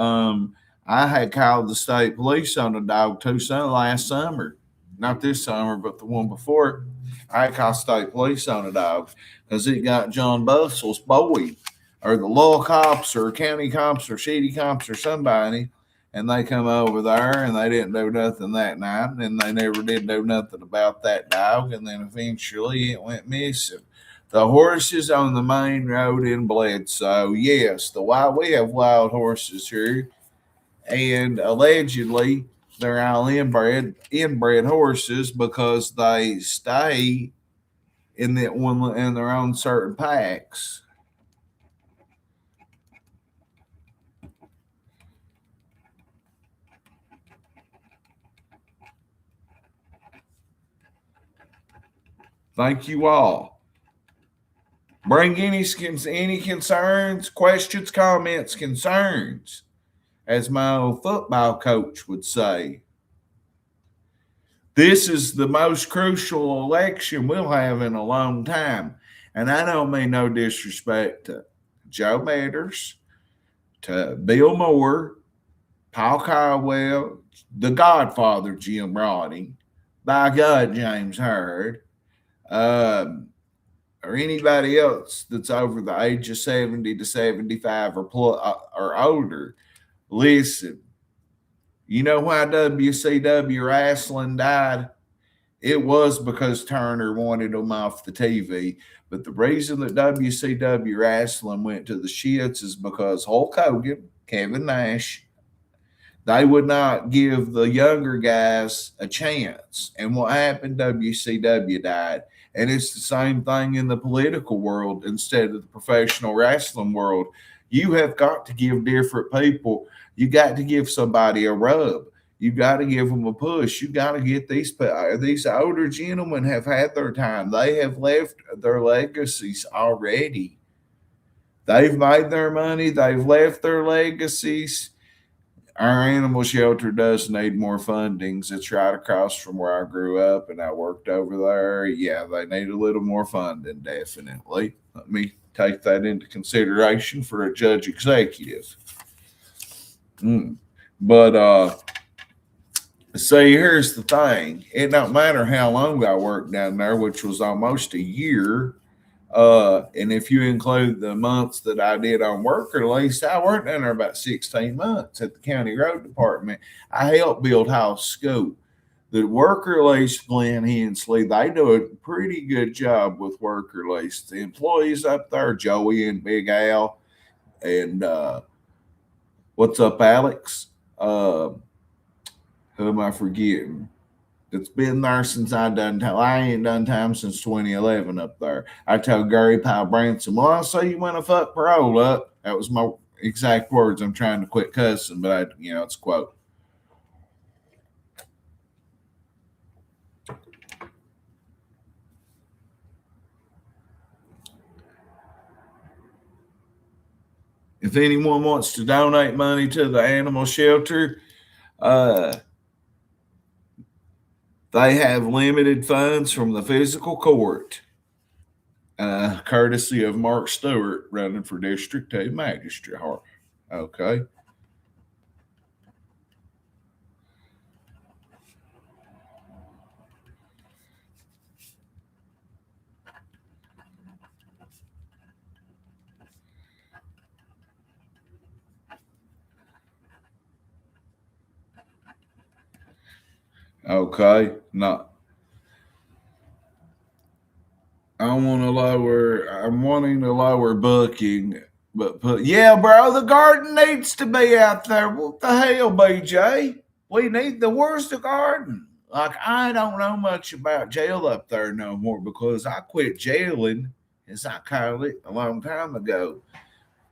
I had called the state police on a dog too last summer. Not this summer, but the one before. I called state police on a dog because it got John Bussel's boy, or the law cops, or county cops, or city cops, or somebody, and they come over there and they didn't do nothing that night, and they never did do nothing about that dog, and then eventually it went missing. The horses on the main road in Bledsoe, yes, we have wild horses here, and allegedly they're all inbred horses because they stay in their own certain packs. Thank you all. Bring any concerns, questions, comments, concerns, as my old football coach would say. This is the most crucial election we'll have in a long time. And I don't mean no disrespect to Joe Matters, to Bill Moore, Paul Caldwell, the Godfather, Jim Roddy, by God, James Hurd, or anybody else that's over the age of 70 to 75 or older. Listen, you know why WCW Wrestling died? It was because Turner wanted them off the TV. But the reason that WCW Wrestling went to the shits is because Hulk Hogan, Kevin Nash, they would not give the younger guys a chance. And what happened? WCW died. And it's the same thing in the political world instead of the professional wrestling world. You have got to give different people, you got to give somebody a rub. You got to give them a push. You got to get these older gentlemen have had their time. They have left their legacies already. They've made their money. They've left their legacies. Our animal shelter does need more fundings. It's right across from where I grew up and I worked over there. Yeah, they need a little more funding, definitely. Let me take that into consideration for a judge executive. But see, here's the thing. It don't matter how long I worked down there, which was almost a year. And if you include the months that I did on work release, I worked down there about 16 months at the county road department. I helped build House School. The work release, Glenn Hensley, they do a pretty good job with work release. The employees up there, Joey and Big Al, and what's up, Alex? Who am I forgetting? It's been there since I done time. I ain't done time since 2011 up there. I told Gary Powell Branson, well, I say you want to fuck parole up. That was my exact words. I'm trying to quit cussing, but it's a quote. If anyone wants to donate money to the animal shelter, they have limited funds from the physical court, courtesy of Mark Stewart running for District 2 Magistrate. Okay. Okay. No. I'm wanting to lower booking, but yeah, bro, the garden needs to be out there. What the hell, BJ? We need where's the garden? Like, I don't know much about jail up there no more because I quit jailing, as I call it, a long time ago.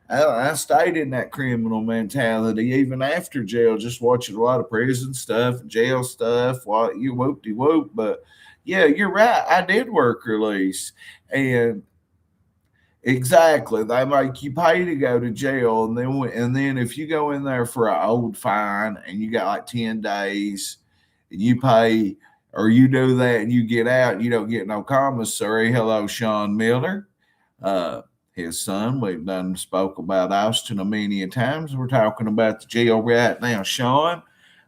I stayed in that criminal mentality even after jail, just watching a lot of prison stuff, jail stuff, while you whoop-de-whoop. But yeah, you're right. I did work release. And exactly, they make you pay to go to jail. And then if you go in there for an old fine and you got like 10 days and you pay, or you do that and you get out, you don't get no commissary. Hello, Sean Miller. His son, we've done spoke about Austin a many times. We're talking about the jail right now, Sean.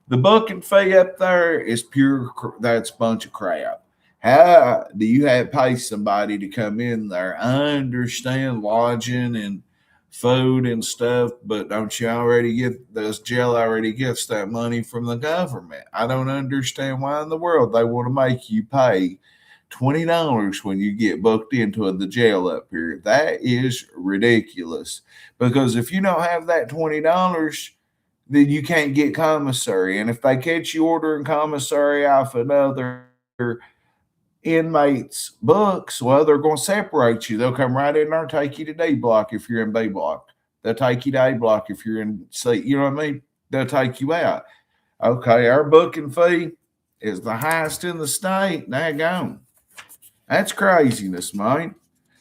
The booking fee up there is that's a bunch of crap. How do you have pay somebody to come in there? I understand lodging and food and stuff, but don't you already get this jail already gets that money from the government? I don't understand why in the world they want to make you pay $20 when you get booked into the jail up here. That is ridiculous. Because if you don't have that $20, then you can't get commissary. And if they catch you ordering commissary off another inmate's books, well, they're going to separate you. They'll come right in there and take you to D block if you're in B block. They'll take you to A block if you're in C. You know what I mean? They'll take you out. Okay, our booking fee is the highest in the state. Daggone. That's craziness, man.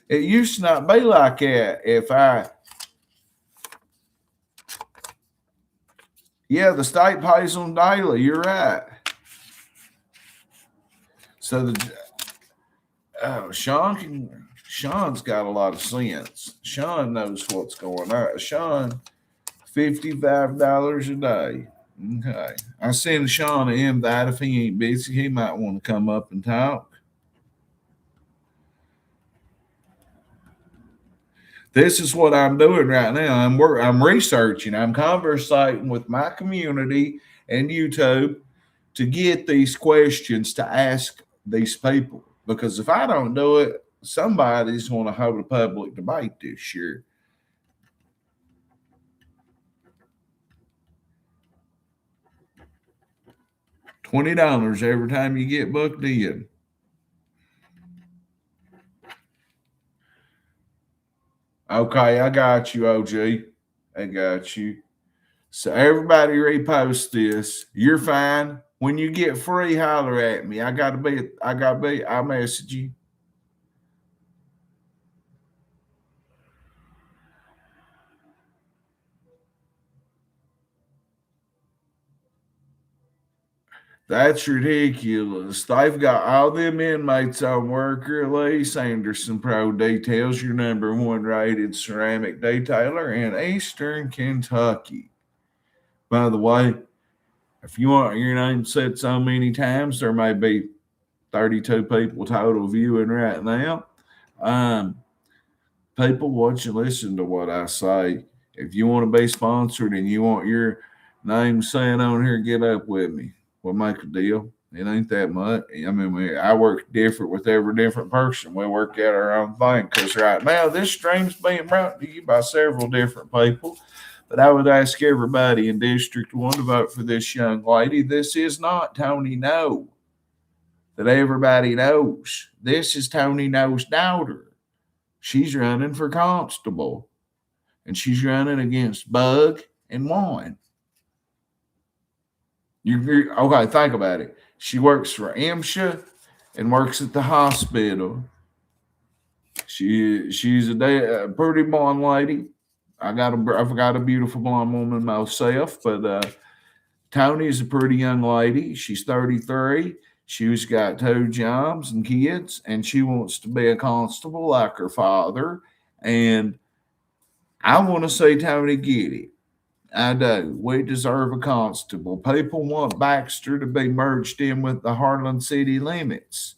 It used to not be like that. Yeah, the state pays them daily. You're right. So Sean's got a lot of sense. Sean knows what's going on. Sean, $55 a day. Okay. I send Sean an invite if he ain't busy. He might want to come up and talk. This is what I'm doing right now. I'm researching. I'm conversating with my community and YouTube to get these questions to ask these people. Because if I don't do it, somebody's going to hold a public debate this year. $20 every time you get booked in. Okay, I got you, OG. I got you. So everybody repost this. You're fine. When you get free, holler at me. I'll message you. That's ridiculous. They've got all them inmates on worker lease. Anderson Pro Details, your number one rated ceramic detailer in Eastern Kentucky. By the way, if you want your name said so many times, there may be 32 people total viewing right now. People watch and listen to what I say. If you want to be sponsored and you want your name saying on here, get up with me. We'll make a deal. It ain't that much. I mean, I work different with every different person. We work out our own thing because right now this stream's being brought to you by several different people. But I would ask everybody in District 1 to vote for this young lady. This is not Tony No that everybody knows. This is Tony No's daughter. She's running for constable, and she's running against Bug and Juan. Okay, think about it. She works for MSHA and works at the hospital. She's a pretty blonde lady. I've got a beautiful blonde woman myself, but Tony is a pretty young lady. She's 33. She's got 2 jobs and kids, and she wants to be a constable like her father. And I want to see Tony get it. I do. We deserve a constable. People want Baxter to be merged in with the Harlan city limits.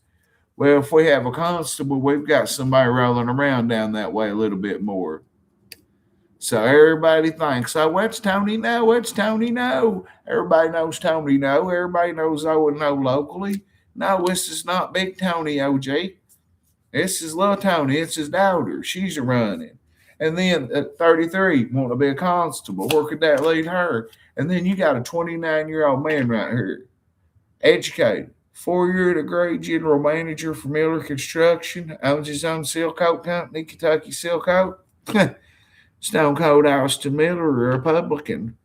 Well, if we have a constable, we've got somebody rolling around down that way a little bit more. So everybody thinks, oh, what's Tony No? What's Tony No? Everybody knows Tony No. Everybody knows O and No locally. No, this is not Big Tony, OG. This is Little Tony. It's his daughter. She's running. And then at 33, want to be a constable. Where could that lead her? And then you got a 29-year-old man right here, educated, 4-year degree, general manager for Miller Construction, owns his own seal coat company, Kentucky Seal Coat. Stone Cold Austin Miller, a Republican,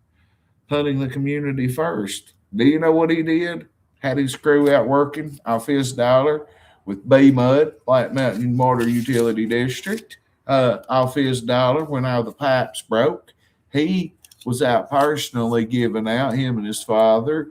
putting the community first. Do you know what he did? Had his crew out working off his dollar with B Mud, White Mountain Water Utility District, off his dollar when all the pipes broke. He was out personally giving out, him and his father,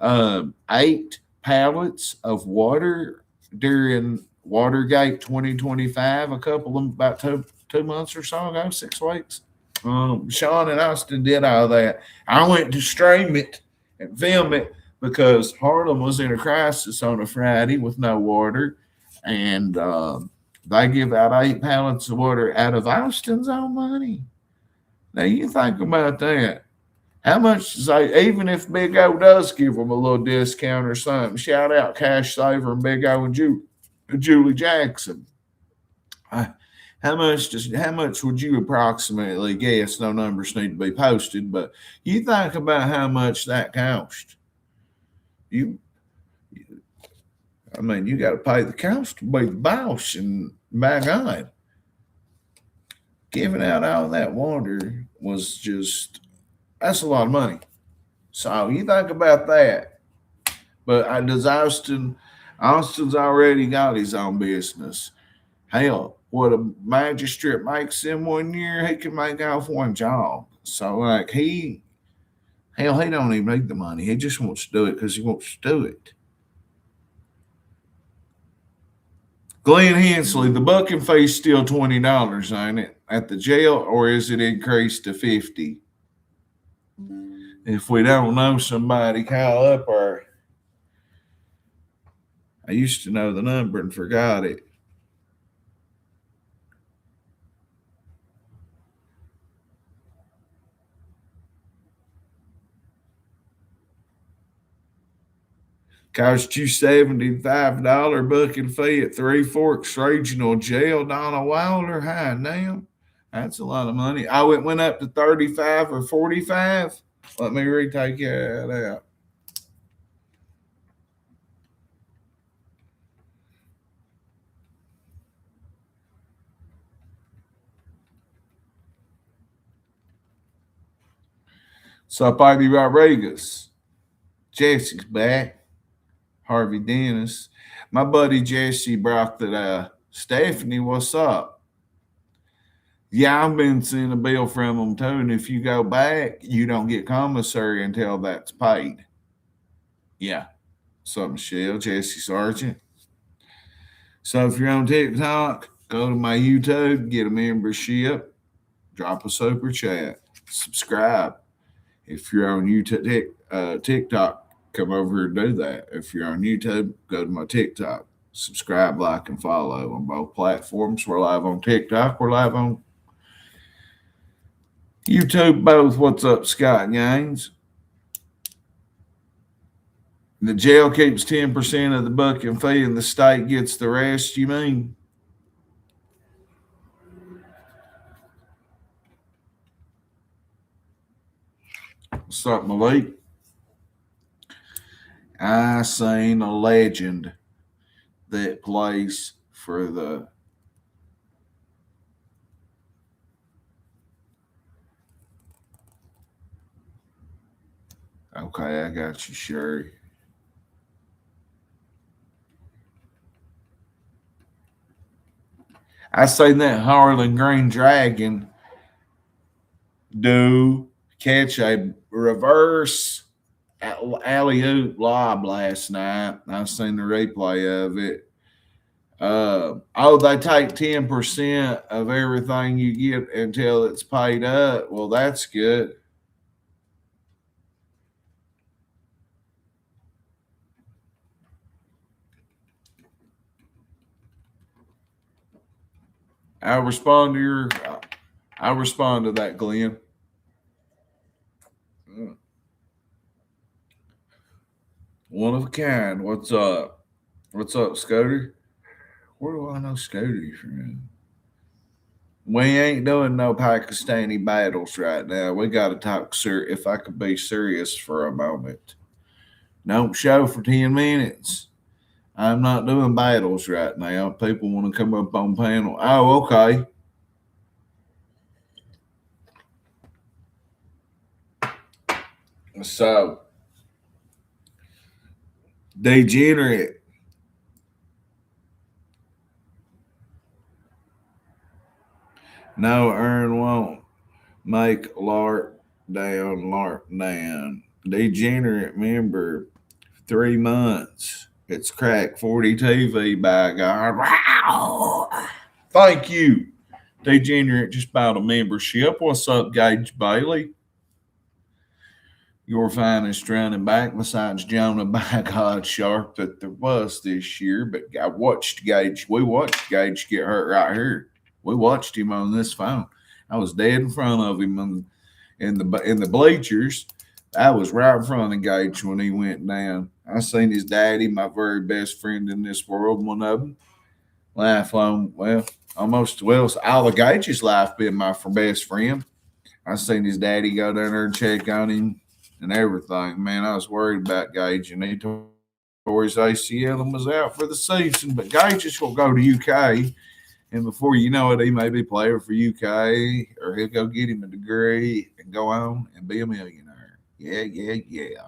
8 pallets of water during Watergate 2025, a couple of them about 2 months or so ago, 6 weeks. Sean and Austin did all that. I went to stream it and film it because Harlem was in a crisis on a Friday with no water, and they give out 8 pallets of water out of Austin's own money. Now you think about that. How much does even if Big O does give them a little discount or something? Shout out Cash Saver and Big O and Julie Jackson. How much would you approximately guess? No numbers need to be posted, but you think about how much that cost. You got to pay the constable, be the boss, and by God, giving out all that water was that's a lot of money. So you think about that. But does Austin Austin's already got his own business. Hell, what a magistrate makes in 1 year, he can make off one job. So like he don't even need the money. He just wants to do it because he wants to do it. Glenn Hensley, the booking fee's still $20, ain't it? At the jail, or is it increased to $50? If we don't know somebody, call up our. I used to know the number and forgot it. Cost you $75 booking fee at Three Forks Regional Jail, Donna Wilder. Hi, now. That's a lot of money. Oh, it went up to 35 or 45. Let me retake that out. So, Baby Rodriguez. Jesse's back. Harvey Dennis. My buddy Jesse brought that. Stephanie, what's up? Yeah, I've been seeing a bill from them too. And if you go back, you don't get commissary until that's paid. Yeah. So, Michelle, Jesse Sargent. So, if you're on TikTok, go to my YouTube, get a membership, drop a super chat, subscribe. If you're on YouTube, TikTok, come over here and do that. If you're on YouTube, go to my TikTok, subscribe, like, and follow on both platforms. We're live on TikTok. We're live on YouTube, both. What's up, Scott Gaines? The jail keeps 10% of the booking fee and the state gets the rest, you mean? What's up, Malik? I seen a legend that plays for the Okay, I got you, Sherry. I seen that Harlan Green Dragon do catch a reverse alley-oop lob last night. I seen the replay of it. They take 10% of everything you get until it's paid up. Well, that's good. I'll respond to that, Glenn. One of a kind. What's up? What's up, Scooter? Where do I know Scooter from? We ain't doing no Pakistani battles right now. We got to talk if I could be serious for a moment. Don't show for 10 minutes. I'm not doing battles right now. People want to come up on panel. Oh, okay. So, degenerate. No, Ern won't make LARP down. Degenerate member, 3 months. It's crack 40 TV by God. Wow. Thank you. Degenerate just bought a membership. What's up, Gage Bailey? Your finest running back besides Jonah by God Sharp that there was this year. But I watched Gage. We watched Gage get hurt right here. We watched him on this phone. I was dead in front of him in the bleachers. I was right in front of Gage when he went down. I seen his daddy, my very best friend in this world, one of them. Lifelong, all the Gage's life been my best friend. I seen his daddy go down there and check on him and everything. Man, I was worried about Gage, and he tore his ACL and was out for the season. But Gage is going to go to UK, and before you know it, he may be playing for UK, or he'll go get him a degree and go on and be a millionaire. Yeah.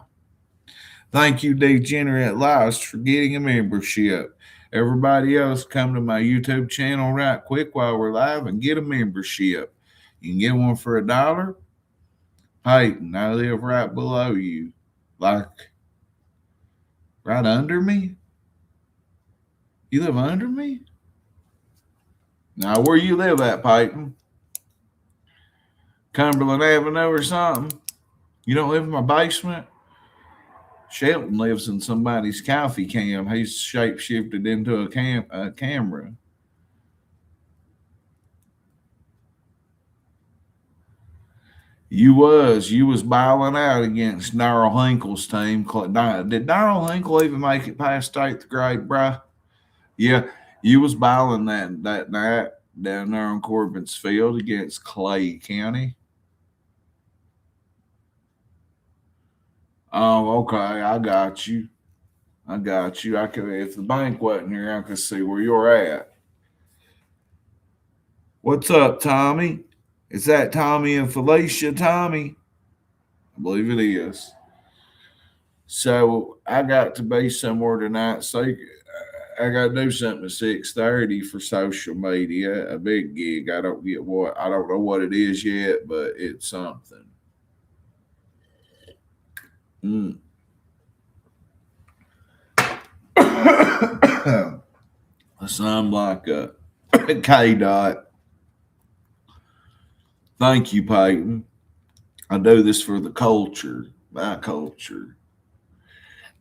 Thank you, Degenerate Lives, for getting a membership. Everybody else, come to my YouTube channel right quick while we're live and get a membership. You can get one for $1. Peyton, I live right below you. Like, right under me? You live under me? Now, where you live at, Peyton? Cumberland Avenue or something? You don't live in my basement? Shelton lives in somebody's coffee cam. He's shape-shifted into a camera. You was bowling out against Darrell Hinkle's team. Did Darrell Hinkle even make it past 8th grade, bruh? Yeah, you was bowling that night down there on Corbin's Field against Clay County. Oh, okay. I got you. I could, if the bank wasn't here, I could see where you're at. What's up, Tommy? Is that Tommy and Felicia, Tommy? I believe it is. So I got to be somewhere tonight. So I got to do something at 6:30 for social media, a big gig. I don't know what it is yet, but it's something. So I'm like a K-Dot. Thank you, Peyton. I do this for the culture, my culture.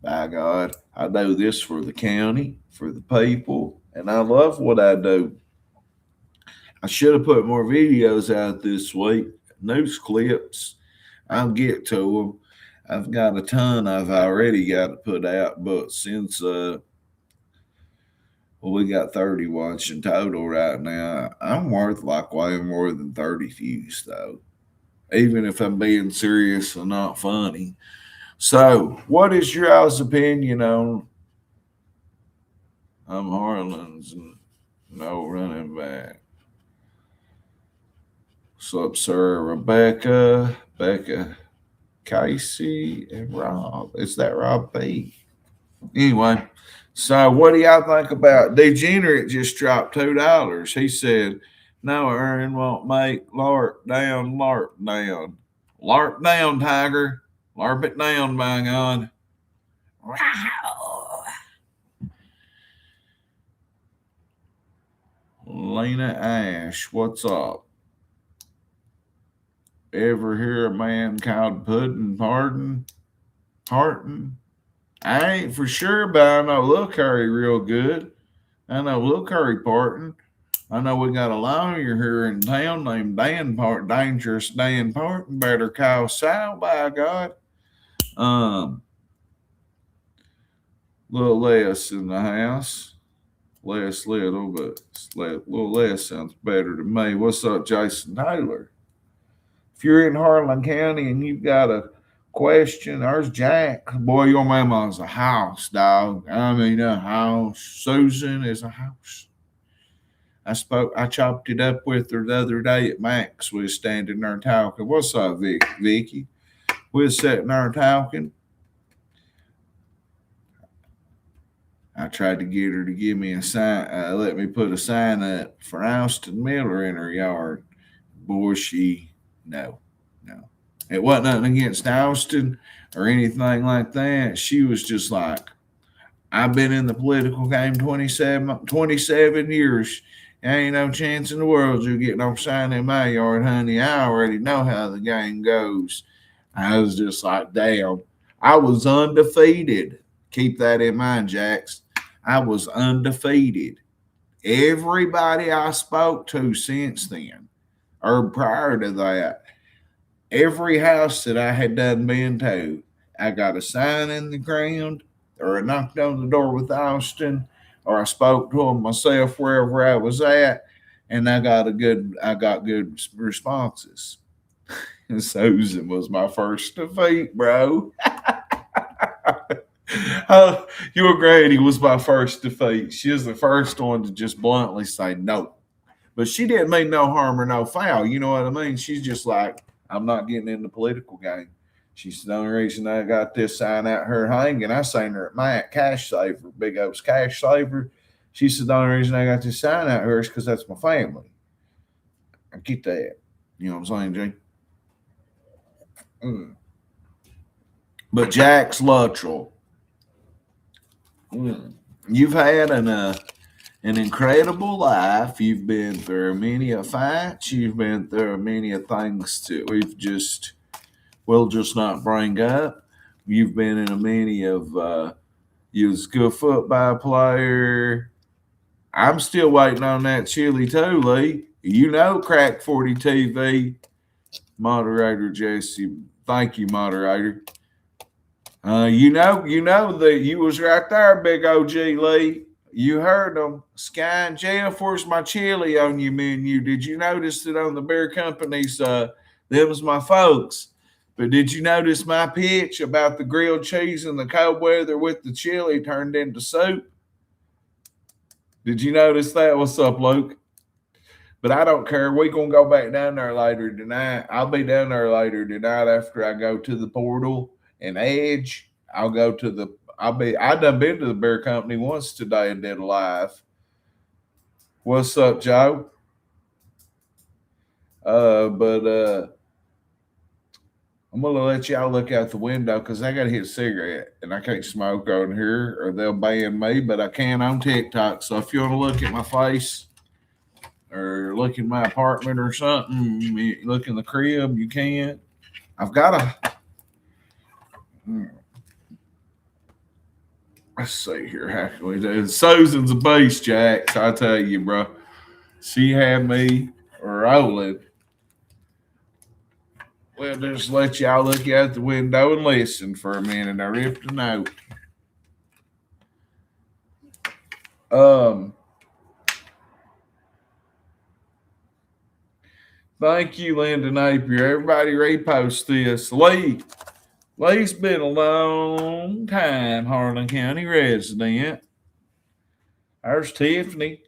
By God, I do this for the county, for the people, and I love what I do. I should have put more videos out this week, news clips. I'll get to them. I've got a ton I've already got to put out, but since we got 30 watching total right now, I'm worth like way more than 30 views though, even if I'm being serious and not funny. So, what is your all's opinion on Harlan's no running back? What's up, sir? Rebecca, Casey, and Rob. Is that Rob B? Anyway, so what do y'all think about Degenerate just dropped $2? He said, no, Aaron won't make Lark down. Lark down, Tiger. LARP it down, by God. Wow. Lena Ash, what's up? Ever hear a man called Puddin' Parton? I ain't for sure, but I know Lil Curry real good. I know Lil Curry Parton. I know we got a lawyer here in town named Dan Parton, Dangerous Dan Parton. Better call Sal, by God. Little less in the house. Less little, but little less sounds better to me. What's up, Jason Taylor? If you're in Harlan County and you've got a question, there's Jack. Boy, your mama's a house, dog. I mean, a house. Susan is a house. I chopped it up with her the other day at Max. We was standing there talking. What's up, Vicky? We was sitting there talking. I tried to get her to give me a sign, let me put a sign up for Austin Miller in her yard. Boy, no. It wasn't nothing against Austin or anything like that. She was just like, I've been in the political game 27 years. Ain't no chance in the world you'll get no sign in my yard, honey. I already know how the game goes. I was just like, damn. I was undefeated. Keep that in mind, Jax. I was undefeated. Everybody I spoke to since then, or prior to that, every house that I had done been to, I got a sign in the ground, or I knocked on the door with Austin, or I spoke to him myself wherever I was at, and I got good responses. Susan was my first defeat, bro. Your Grady was my first defeat. She was the first one to just bluntly say no. But she didn't mean no harm or no foul. You know what I mean? She's just like, I'm not getting in the political game. She said, the only reason I got this sign out here hanging, I seen her at my cash saver, Big O's cash saver. She said, the only reason I got this sign out here is because that's my family. I get that. You know what I'm saying, Jay? But Jax Luttrell, you've had an incredible life. You've been through many a fights. You've been through many a things that we'll just not bring up. You've been in a many of you was a good football player. I'm still waiting on that chili too, Lee. You know, Crack 40 TV moderator Jesse. Thank you, moderator. You know that you was right there, Big OG Lee. You heard them. Sky and Jeff, where's my chili on your menu? Did you notice that on the beer companies, them was my folks? But did you notice my pitch about the grilled cheese and the cold weather with the chili turned into soup? Did you notice that? What's up, Luke? But I don't care. We're going to go back down there later tonight. I'll be down there later tonight after I go to the portal and Edge. I done been to the beer company once today and did a live. What's up, Joe? But I'm going to let y'all look out the window because I got to hit a cigarette and I can't smoke on here or they'll ban me, but I can on TikTok. So if you want to look at my face or look in my apartment or something, look in the crib, you can. I've got let's see here. How can we do? Susan's a beast, Jax. I tell you, bro. She had me rolling. Well, just let y'all look out the window and listen for a minute. I ripped a note. Thank you, Linda Napier. Everybody repost this. Lee's been a long time Harlan County resident. There's Tiffany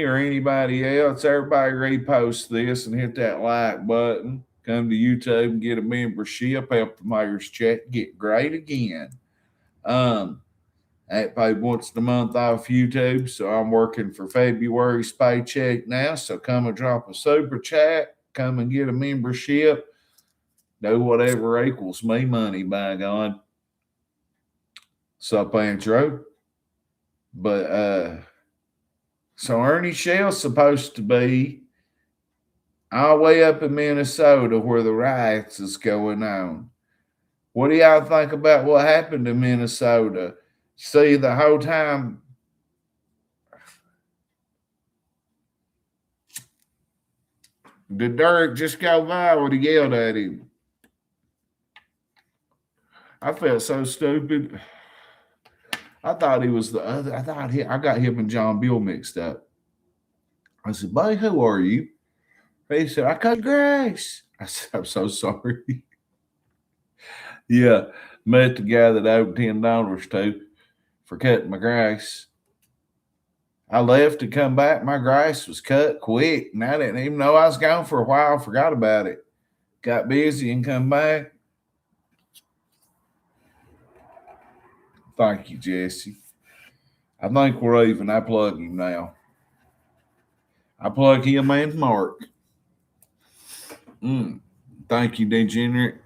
or anybody else. Everybody repost this and hit that like button. Come to YouTube and get a membership. Help the mayor's check get great again. I paid once a month off YouTube, so I'm working for February's paycheck now. So come and drop a super chat. Come and get a membership. Do whatever equals me money, by God. Sup, Andrew? But so Ernie Shell's supposed to be all the way up in Minnesota where the riots is going on. What do y'all think about what happened in Minnesota? See, the whole time did Derek just go by or he yelled at him? I felt so stupid. I thought he was the other. I got him and John Bill mixed up. I said, "Buddy, who are you?" He said, "I cut grass." I said, "I'm so sorry." Yeah, met the guy that I owed $10 to for cutting my grass. I left to come back. My grass was cut quick, and I didn't even know I was gone for a while. Forgot about it. Got busy and come back. Thank you, Jesse. I think we're even. I plug him now. I plug him and Mark. Thank you, Degenerate.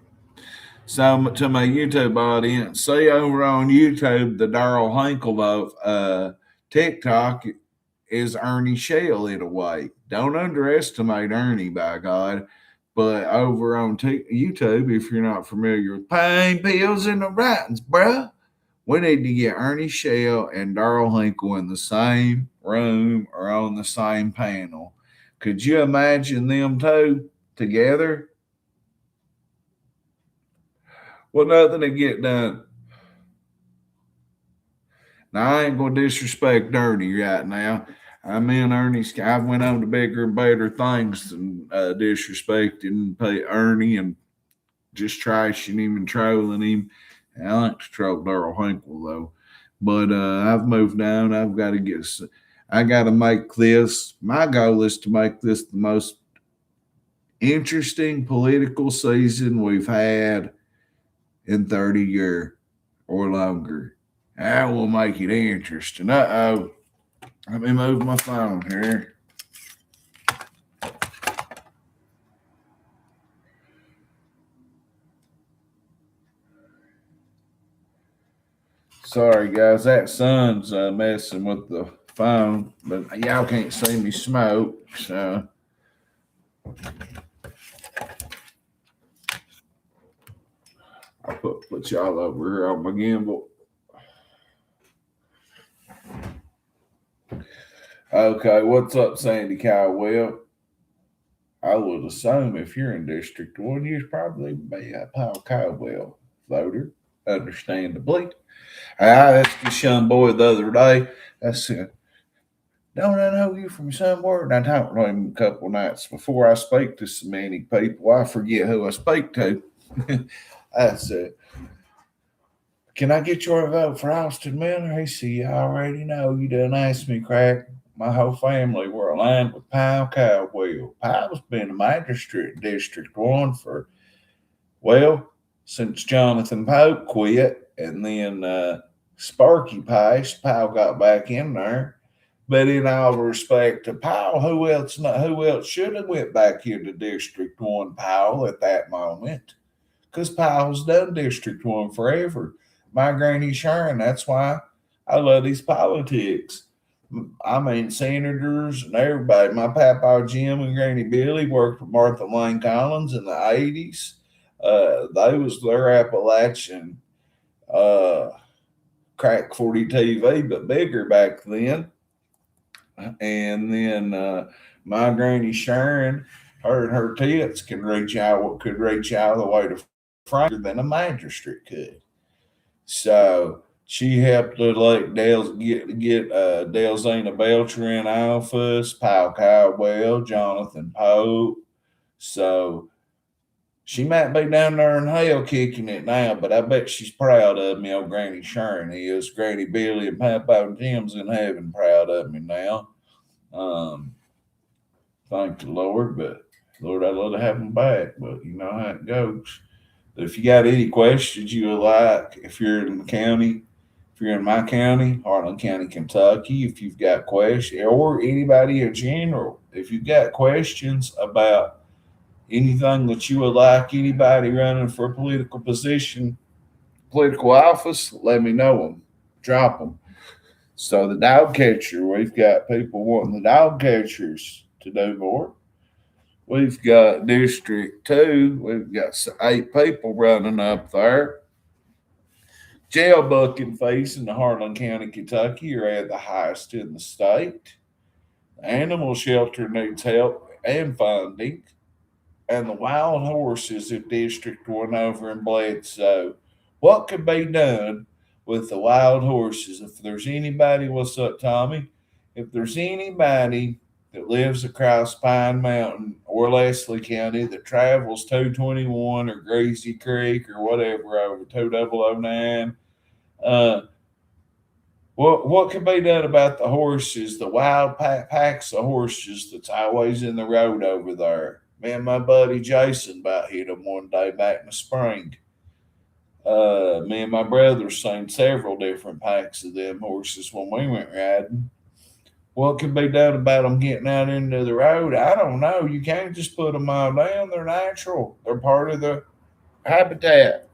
So to my YouTube audience, see over on YouTube, the Darryl Hinkle of TikTok is Ernie Shell in a way. Don't underestimate Ernie, by God. But over on YouTube, if you're not familiar with pain pills and the writings, bruh, we need to get Ernie Shell and Darryl Hinkle in the same room or on the same panel. Could you imagine them two together? Well, nothing to get done. Now, I ain't going to disrespect Ernie right now. I'm in Ernie's. I went on to bigger and better things than disrespecting Ernie and just trashing him and trolling him. I like to troll Darryl Hinkle, though. But I've moved on. I got to make this. My goal is to make this the most interesting political season we've had in 30 years or longer. That will make it interesting. Uh-oh. Let me move my phone here. Sorry, guys. That sun's messing with the phone, but y'all can't see me smoke, so I'll put y'all over here on my gimbal. Okay, what's up, Sandy Caldwell? I would assume if you're in District 1, you'd probably be a Paul Caldwell voter, understandably. I asked this young boy the other day, I said, don't I know you from somewhere? And I talked to him a couple nights before I speak to so many people. I forget who I speak to. I said, can I get your vote for Austin Miller? He said, you already know. You done asked me, crack. My whole family were aligned with Powell Caldwell. Powell's been a magistrate in District 1 for, well, since Jonathan Pope quit. And then Sparky passed. Powell got back in there. But in all respect to Powell, who else should have went back into District 1? Powell at that moment. Because Powell's done District 1 forever. My granny Sharon, that's why I love these politics. I mean, senators and everybody. My papa Jim and Granny Billy worked with Martha Lane Collins in the 80s. They was their Appalachian crack 40 TV, but bigger back then. And then my granny Sharon, her and her tits could reach out the way to Frank than a magistrate could. So she helped elect get Delzina Belcher in office, Powell Caldwell, Jonathan Pope. So she might be down there in hell kicking it now, but I bet she's proud of me. Old Granny Sharon is. Granny Billy and Papa Jim's in heaven proud of me now. Thank the Lord, but Lord, I'd love to have them back, but you know how it goes. If you got any questions you would like, if you're in the county, if you're in my county, Harlan County, Kentucky, if you've got questions, or anybody in general, if you've got questions about anything that you would like, anybody running for a political position, political office, let me know them. Drop them. So the dog catcher, we've got people wanting the dog catchers to do more. We've got District 2. We've got 8 people running up there. Jail booking fees in the Harlan County, Kentucky are at the highest in the state. The animal shelter needs help and funding. And the wild horses in District 1 over in Bledsoe. What could be done with the wild horses? If there's anybody, what's up, Tommy? If there's anybody that lives across Pine Mountain or Leslie County that travels 221 or Greasy Creek or whatever over 2009, what can be done about the horses, the wild packs of horses that's always in the road over there? Me and my buddy Jason about hit them one day back in the spring. Me and my brother seen several different packs of them horses when we went riding. What can be done about them getting out into the road? I don't know. You can't just put them all down. They're natural. They're part of the habitat.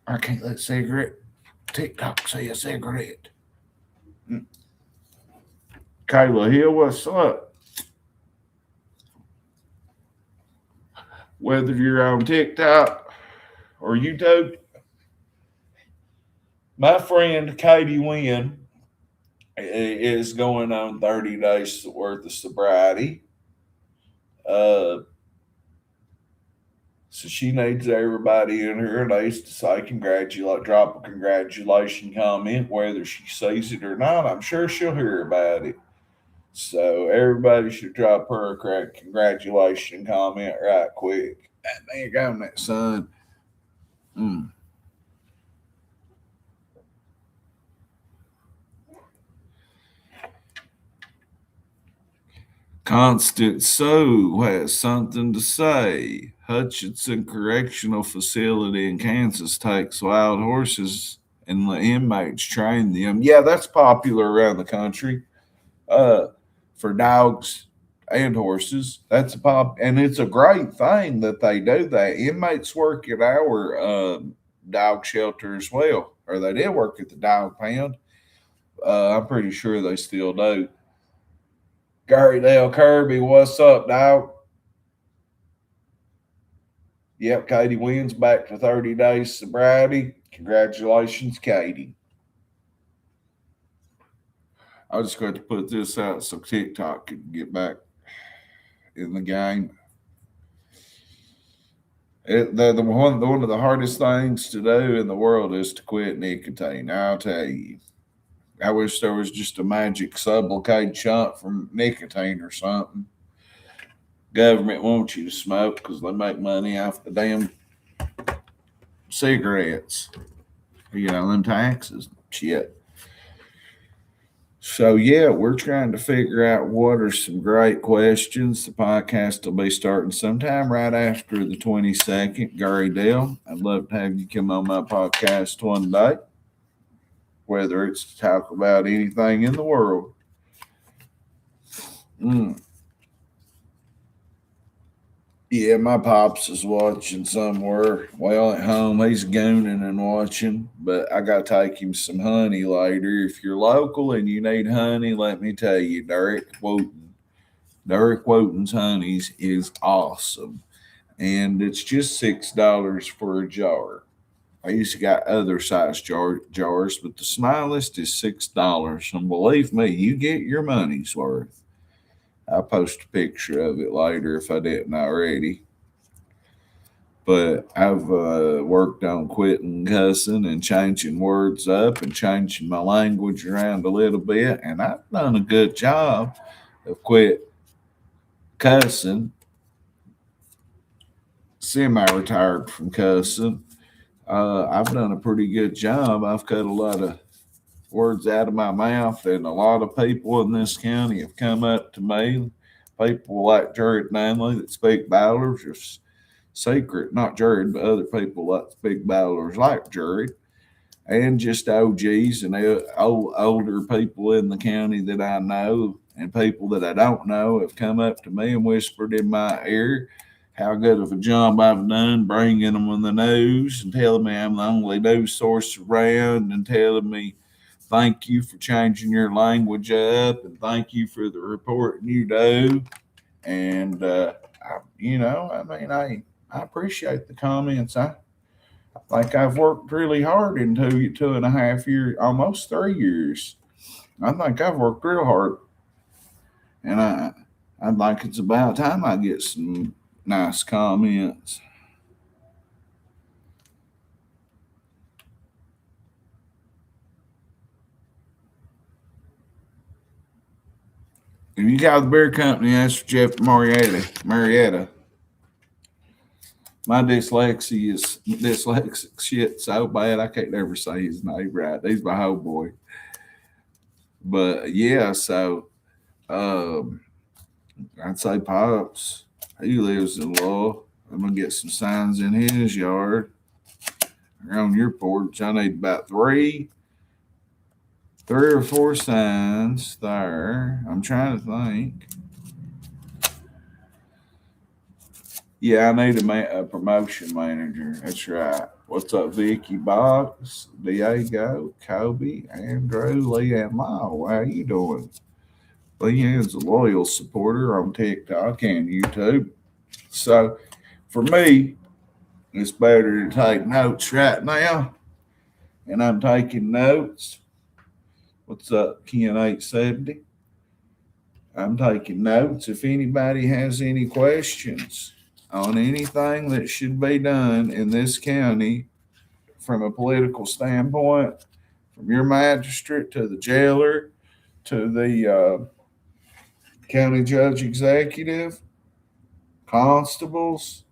I can't let TikTok say a cigarette. Kayla Hill, what's up? Whether you're on TikTok or YouTube, my friend Katie Wynn is going on 30 days worth of sobriety. So she needs everybody in her nice to say drop a congratulation comment, whether she sees it or not. I'm sure she'll hear about it. So everybody should drop her a congratulation comment right quick. There you go, that son. Constant Sue has something to say. Hutchinson Correctional Facility in Kansas takes wild horses and the inmates train them. Yeah, that's popular around the country. Uh, for dogs and horses. That's a pop, and it's a great thing that they do that. Inmates work at our dog shelter as well, or they did work at the dog pound. I'm pretty sure they still do. Gary Dale Kirby, what's up, dog? Yep, Katie wins back to 30 days sobriety. Congratulations, Katie. I was just going to put this out so TikTok could get back in the game. One of the hardest things to do in the world is to quit nicotine. I'll tell you. I wish there was just a magic sublocade shot from nicotine or something. Government wants you to smoke because they make money off the damn cigarettes. Them taxes. Shit. So, yeah, we're trying to figure out what are some great questions. The podcast will be starting sometime right after the 22nd. Gary Dale, I'd love to have you come on my podcast one day, whether it's to talk about anything in the world. Yeah, my pops is watching somewhere. Well, at home, he's gooning and watching, but I got to take him some honey later. If you're local and you need honey, let me tell you, Derek Wotan's honeys is awesome. And it's just $6 for a jar. I used to got other size jars, but the smallest is $6. And believe me, you get your money's worth. I'll post a picture of it later if I didn't already. But I've worked on quitting cussing and changing words up and changing my language around a little bit. And I've done a good job of quit cussing. Semi-retired from cussing. I've done a pretty good job. I've cut a lot of words out of my mouth, and a lot of people in this county have come up to me. People like Jared Manley that speak Bowders, or secret, not Jared, but other people that speak Bowders like Jared, and just OGs and older people in the county that I know and people that I don't know have come up to me and whispered in my ear how good of a job I've done bringing them on the news and telling me I'm the only news source around and telling me thank you for changing your language up and thank you for the reporting you do. And, I appreciate the comments. I think I've worked really hard in 2.5 years, almost 3 years. I think I've worked real hard. And I think it's about time I get some nice comments. If you got the beer company, ask for Jeff Marietta. My dyslexic shit so bad I can't never say his name right. He's my homeboy. But yeah, so I'd say Pops. He lives in Law. I'm gonna get some signs in his yard. Or on your porch. I need about three or four signs there. I'm trying to think. Yeah, I need a promotion manager. That's right. What's up, Vicky Box, Diego, Kobe, Andrew, Leanne Lyle? How you doing? Leanne's a loyal supporter on TikTok and YouTube. So for me, it's better to take notes right now. And I'm taking notes. What's up, Ken 870? I'm taking notes. If anybody has any questions on anything that should be done in this county from a political standpoint, from your magistrate to the jailer to the county judge executive, constables,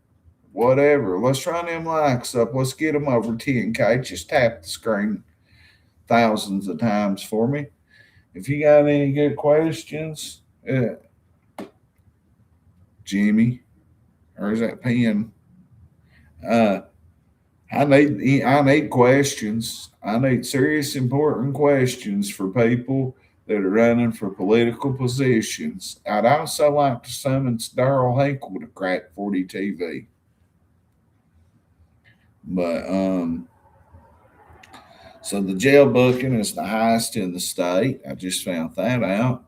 whatever. Let's run them likes up. Let's get them over 10K. Just tap the screen thousands of times for me. If you got any good questions, Jimmy. Or is that pen? I need questions. I need serious, important questions for people that are running for political positions. I'd also like to summons Darrell Hinkle to crack 40 TV. But so the jail booking is the highest in the state. I just found that out.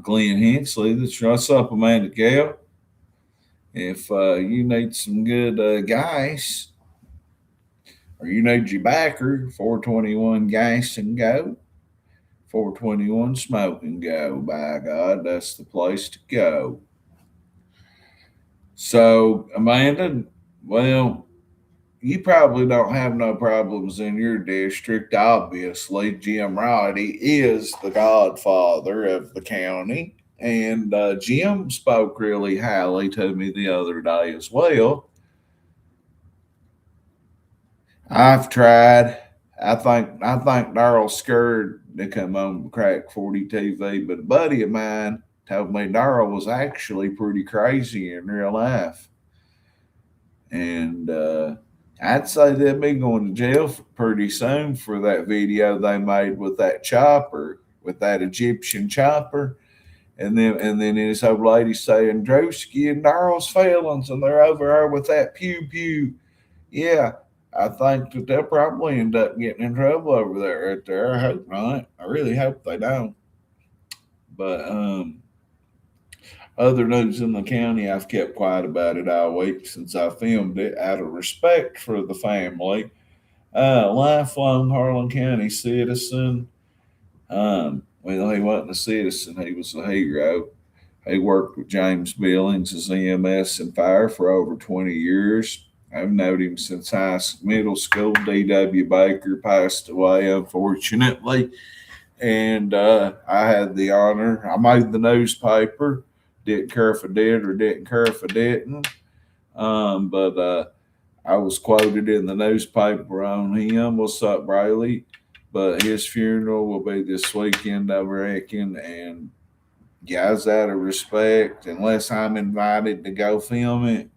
Glenn Hensley, what's up, Amanda Gale? If you need some good gas, or you need your backer, 421 gas and go, 421 smoke and go. By God, that's the place to go. So, Amanda, well, you probably don't have no problems in your district. Obviously, Jim Roddy is the godfather of the county. And Jim spoke really highly to me the other day as well. I've tried. I think Daryl's scared to come on to crack 40 TV, but a buddy of mine told me Daryl was actually pretty crazy in real life. And I'd say they'll be going to jail pretty soon for that video they made with that chopper, with that Egyptian chopper. And then his old lady saying Drosky and Daryl's feelings, and they're over there with that pew pew. Yeah, I think that they'll probably end up getting in trouble over there right there. I hope not. I really hope they don't. But other news in the county, I've kept quiet about it all week since I filmed it out of respect for the family. Lifelong Harlan County citizen. Well, he wasn't a citizen, he was a hero. He worked with James Billings as EMS and fire for over 20 years. I've known him since middle school. D.W. Baker passed away, unfortunately. And I had the honor. I made the newspaper. Didn't care if I did or didn't care if I didn't. But I was quoted in the newspaper on him. What's up, Brayley? But his funeral will be this weekend, I reckon. And guys, out of respect, unless I'm invited to go film it,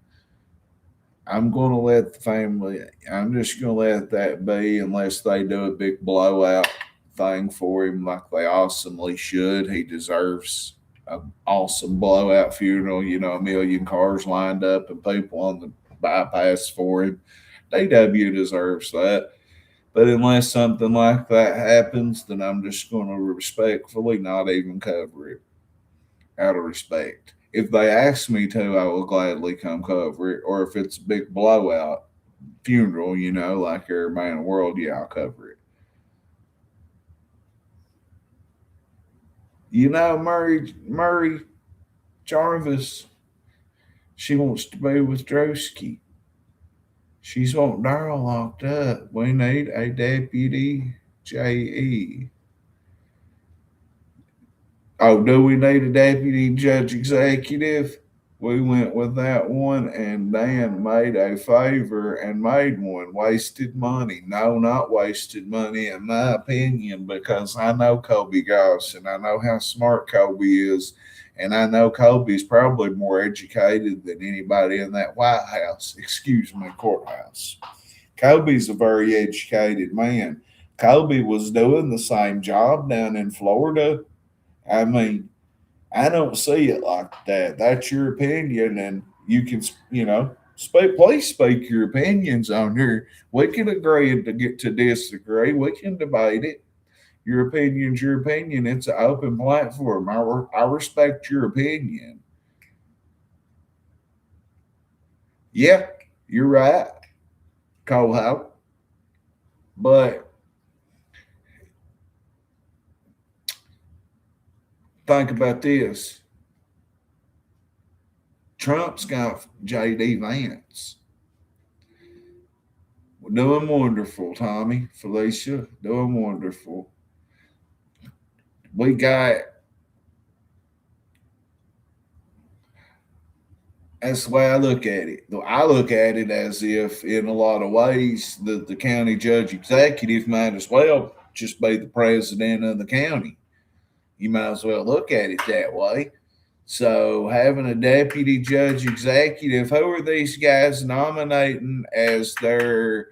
I'm going to let the family, I'm just going to let that be unless they do a big blowout thing for him like they awesomely should. He deserves an awesome blowout funeral, a million cars lined up and people on the bypass for him. DW deserves that. But unless something like that happens, then I'm just going to respectfully not even cover it out of respect. If they ask me to, I will gladly come cover it. Or if it's a big blowout funeral, like everybody in the world, yeah, I'll cover it. Murray Jarvis, she wants to be with Drosky. She's wanting Darryl locked up. We need a deputy JE. Oh, do we need a deputy judge executive? We went with that one, and Dan made a favor and made one. Wasted money. No, not wasted money, in my opinion, because I know Kobe Goss, and I know how smart Kobe is, and I know Kobe's probably more educated than anybody in that courthouse. Kobe's a very educated man. Kobe was doing the same job down in Florida. I mean, I don't see it like that. That's your opinion, and you can, please speak your opinions on here. We can agree and to get to disagree. We can debate it. Your opinion's your opinion. It's an open platform. I respect your opinion. Yeah, you're right, Cole. But think about this. Trump's got J.D. Vance. We're doing wonderful, Tommy, Felicia, doing wonderful. We got, that's the way I look at it. I look at it as if, in a lot of ways, the county judge executive might as well just be the president of the county. You might as well look at it that way. So having a deputy judge executive, who are these guys nominating as their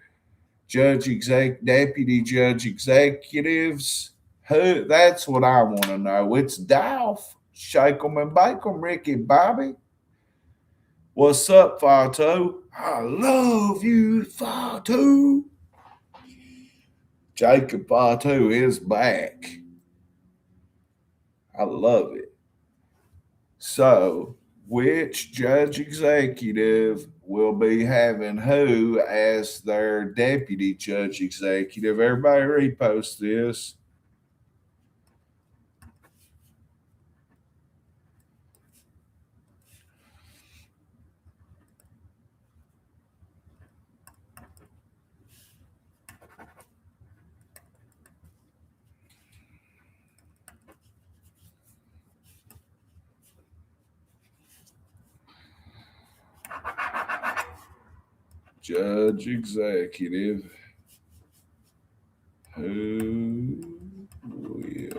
deputy judge executives? Who? That's what I want to know. It's Dolph. Shake 'em and bake 'em, Ricky Bobby. What's up, Fato? I love you, Fato. Jacob Fato is back. I love it. So, which judge executive will be having who as their deputy judge executive? Everybody repost this. Judge executive. Who will be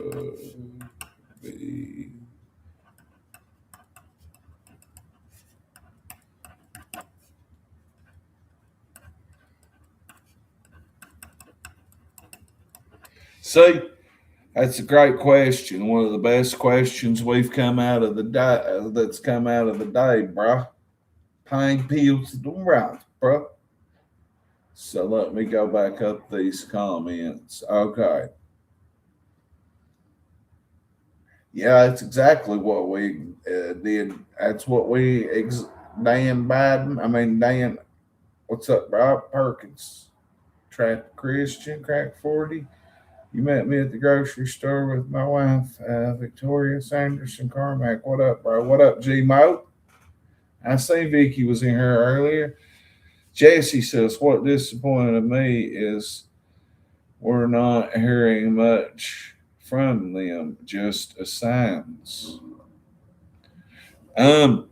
See, that's a great question. One of the best questions we've come out of the day. That's come out of the day, bro. Pine peels to the right, bro. So let me go back up these comments. Okay. Yeah, that's exactly what we did. That's what Dan Biden. I mean, Dan, what's up, Rob Perkins? Trap Christian, crack 40. You met me at the grocery store with my wife, Victoria Sanderson Carmack. What up, bro? What up, G Mo? I seen Vicky was in here earlier. Jesse says, what disappointed me is we're not hearing much from them, just assigns. I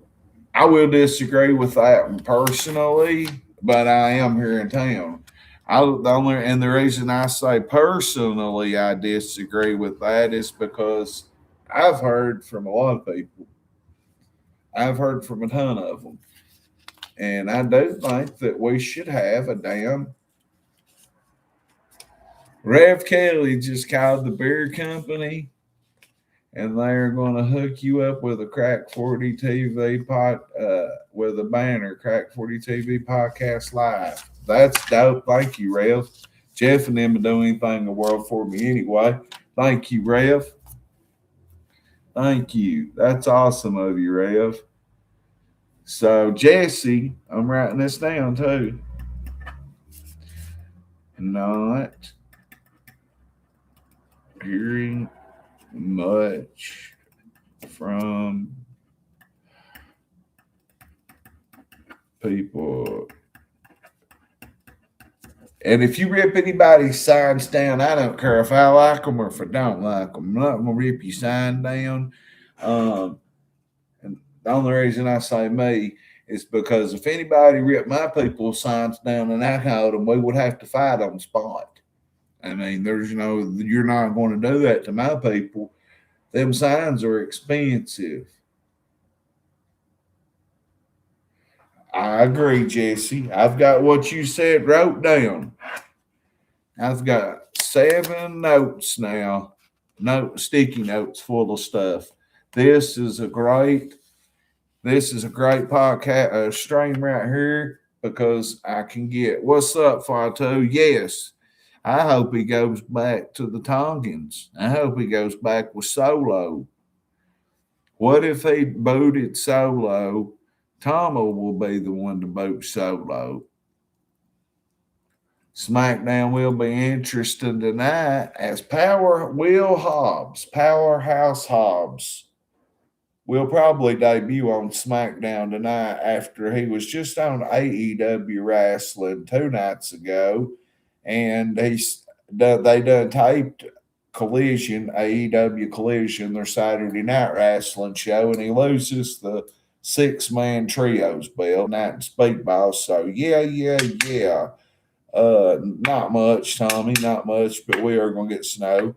will disagree with that one personally, but I am here in town. The reason I say personally I disagree with that is because I've heard from a lot of people. I've heard from a ton of them, and I do think that we should have a damn. Rev Kelly just called the beer company, and they're going to hook you up with a Crack 40 TV with a banner, Crack 40 TV podcast live. That's dope. Thank you, Rev. Jeff and them would do anything in the world for me anyway. Thank you, Rev. Thank you. That's awesome of you, Rev. So, Jesse, I'm writing this down too. Not hearing much from people. And if you rip anybody's signs down, I don't care if I like them or if I don't like them. I'm not going to rip your sign down. And the only reason I say me is because if anybody ripped my people's signs down and I held them, we would have to fight on the spot. I mean, you're not going to do that to my people. Them signs are expensive. I agree, Jesse. I've got what you said wrote down. I've got 7 notes now, sticky notes full of stuff. This is a great podcast stream right here because I can get what's up, Fato. Yes, I hope he goes back to the Tongans. I hope he goes back with Solo. What if he booted Solo? Tomo will be the one to boot Solo. SmackDown will be interesting tonight as Powerhouse Hobbs, will probably debut on SmackDown tonight after he was just on AEW Wrestling 2 nights ago, and they done taped AEW Collision, their Saturday Night Wrestling show, and he loses the 6-man trios belt, night and speedball. So yeah. Not much, Tommy, not much, but we are going to get snow.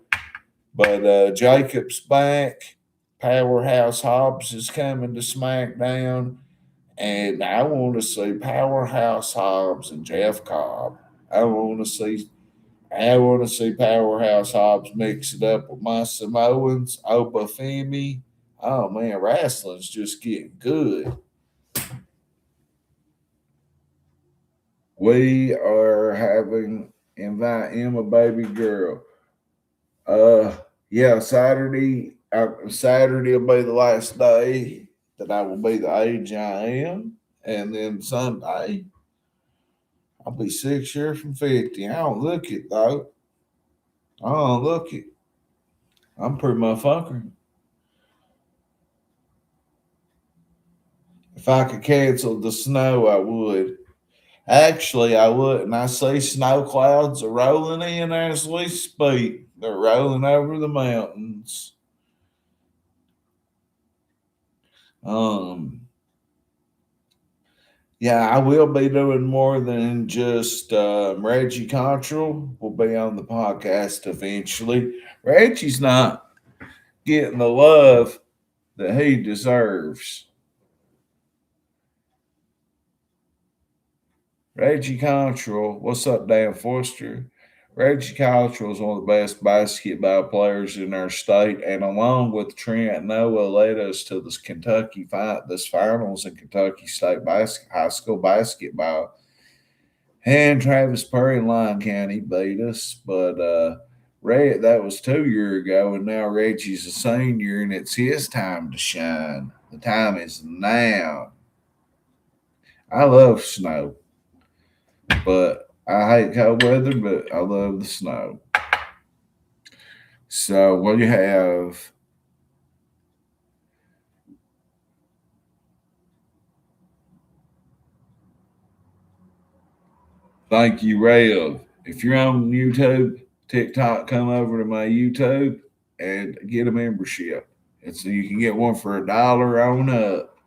But Jacob's back. Powerhouse Hobbs is coming to SmackDown, and I want to see Powerhouse Hobbs and Jeff Cobb. I want to see Powerhouse Hobbs mix it up with my Samoans, Obafemi. Oh man, wrestling's just getting good. We are having invite Emma baby girl. Yeah, Saturday. Saturday will be the last day that I will be the age I am, and then Sunday I'll be 6 years from 50. I don't look it though. I don't look it. I'm pretty motherfucker. If I could cancel the snow, I would. Actually, I wouldn't. I see snow clouds are rolling in as we speak. They're rolling over the mountains. Um, yeah, I will be doing more than just Reggie Control will be on the podcast eventually. Reggie's not getting the love that he deserves. Reggie Control, what's up, Dan Foster? Reggie Control is one of the best basketball players in our state, and along with Trent Noah, led us to this this finals in Kentucky State high school basketball. And Travis Perry in Lyon County beat us, but that was 2 years ago, and now Reggie's a senior, and it's his time to shine. The time is now. I love snow. But I hate cold weather, but I love the snow. So what do you have? Thank you, Rail. If you're on YouTube, TikTok, come over to my YouTube and get a membership. So you can get one for $1 on up,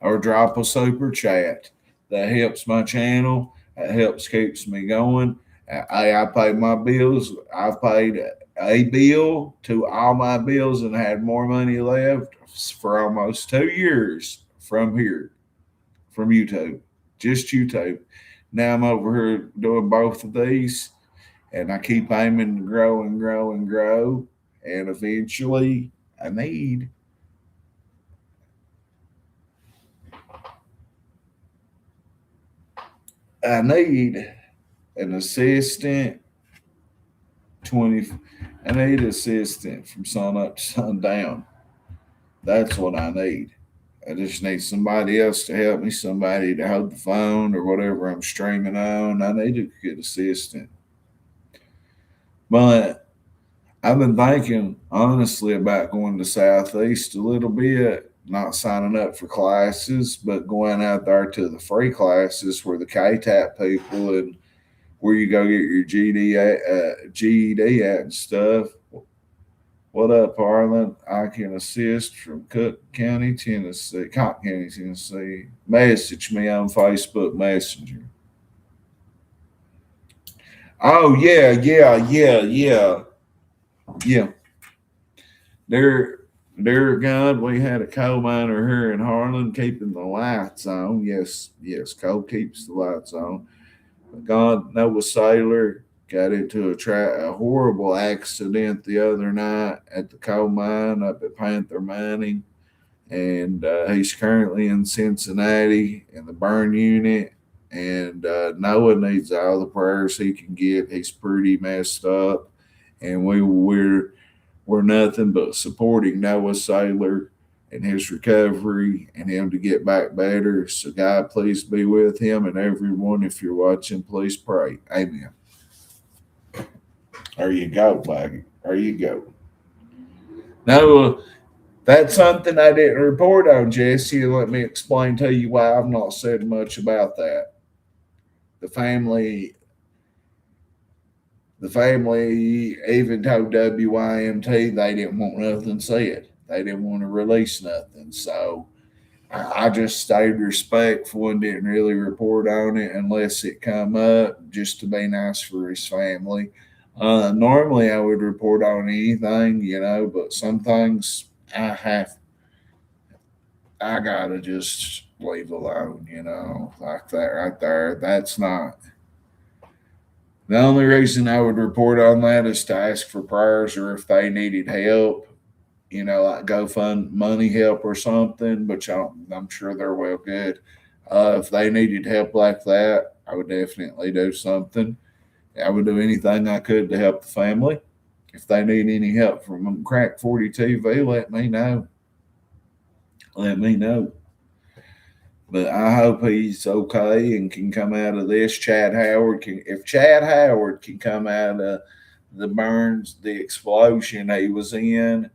or drop a super chat. That helps my channel. That helps keeps me going. I paid my bills. I've paid a bill to all my bills and had more money left for almost 2 years from here, from YouTube, just YouTube. Now I'm over here doing both of these, and I keep aiming to grow and grow and grow, and eventually I need an assistant 20. I need an assistant from sun up to sundown. That's what I need. I just need somebody else to help me, somebody to hold the phone or whatever I'm streaming on. I need a good assistant. But I've been thinking honestly about going to Southeast a little bit, not signing up for classes, but going out there to the free classes where the KTAP people and where you go get your GED at and stuff. What up, Harlan? I can assist from Cook County, Tennessee. Cobb County, Tennessee. Message me on Facebook Messenger. Oh yeah. Dear God, we had a coal miner here in Harlan keeping the lights on. Yes, coal keeps the lights on. God, Noah Sailor got into a horrible accident the other night at the coal mine up at Panther Mining, and he's currently in Cincinnati in the burn unit. And Noah needs all the prayers he can get. He's pretty messed up, and we're nothing but supporting Noah Sailor and his recovery and him to get back better. So God, please be with him, and everyone, if you're watching, please pray. Amen. There you go, buddy. There you go. Now, that's something I didn't report on, Jesse. Let me explain to you why I've not said much about that. The family even told WYMT they didn't want nothing said. They didn't want to release nothing. So I just stayed respectful and didn't really report on it unless it come up, just to be nice for his family. Normally I would report on anything, but some things I gotta just leave alone, like that right there. That's not the only reason I would report on that is to ask for prayers or if they needed help, like GoFund money help or something. But I'm sure they're well good. If they needed help like that, I would definitely do something. I would do anything I could to help the family. If they need any help from Crack 40 TV, let me know. Let me know. But I hope he's okay and can come out of this. If Chad Howard can come out of the explosion he was in,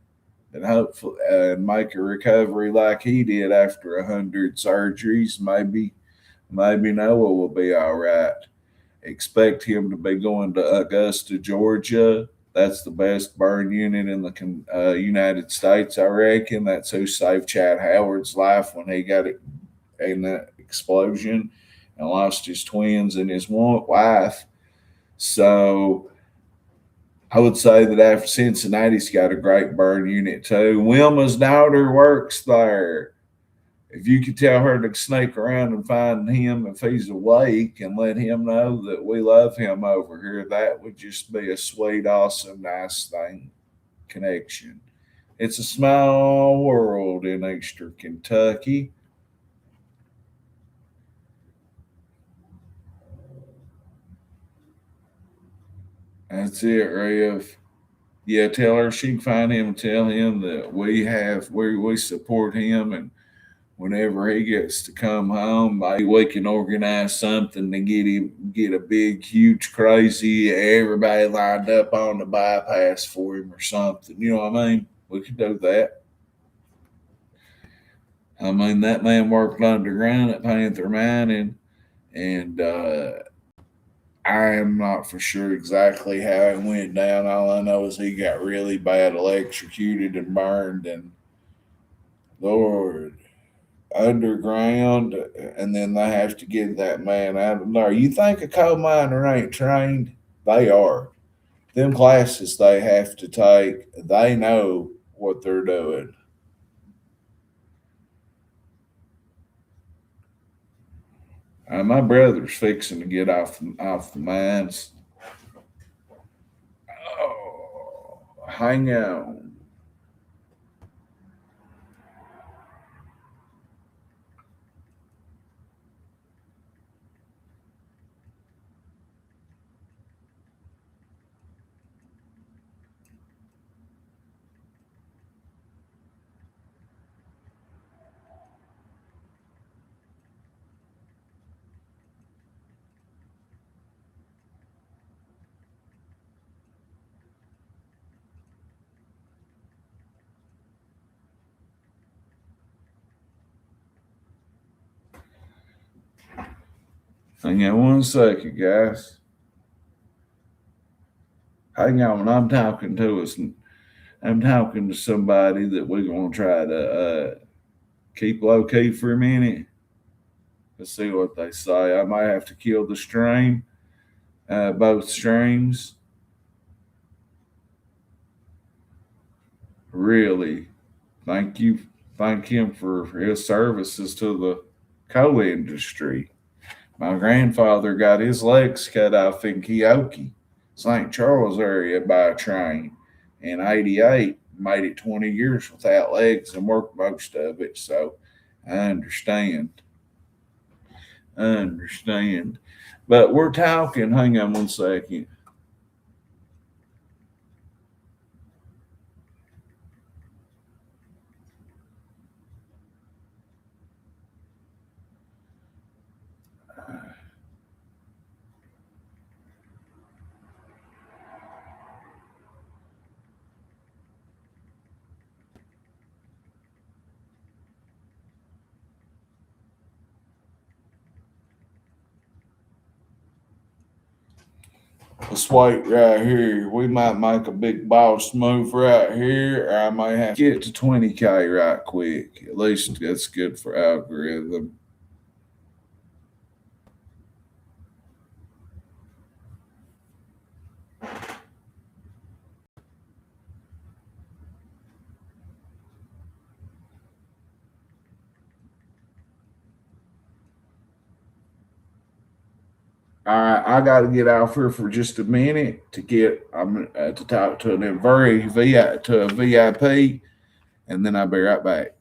and hopefully make a recovery like he did after 100 surgeries, maybe Noah will be all right. Expect him to be going to Augusta, Georgia. That's the best burn unit in the United States, I reckon. That's who saved Chad Howard's life when he got it in that explosion and lost his twins and his wife. So I would say that after Cincinnati's got a great burn unit too. Wilma's daughter works there. If you could tell her to sneak around and find him if he's awake and let him know that we love him over here, that would just be a sweet, awesome, nice thing. Connection. It's a small world in Eastern Kentucky. That's it, Rev. Yeah, tell her she can find him and tell him that we support him, and whenever he gets to come home, maybe we can organize something to get a big, huge, crazy everybody lined up on the bypass for him or something. You know what I mean? We could do that. I mean, that man worked underground at Panther Mining, and I am not for sure exactly how it went down. All I know is he got really bad electrocuted and burned, and Lord, underground, and then they have to get that man out of there. You think a coal miner ain't trained? They are. Them classes they have to take, they know what they're doing. My brother's fixing to get off the mines. Oh, hang on. Hang on one second, guys. Hang on, I'm talking to somebody that we're gonna try to keep low key for a minute. Let's see what they say. I might have to kill the stream, both streams. Really, thank you, thank him for his services to the coal industry. My grandfather got his legs cut off in Keokee, St. Charles area by a train in '88. Made it 20 years without legs and worked most of it. So I understand. I understand. But we're talking. Hang on one second. Let's wait right here. We might make a big boss move right here, or I might have to get to 20K right quick. At least that's good for algorithm. All right, I got to get off here for just a minute to get to talk to a VIP, and then I'll be right back.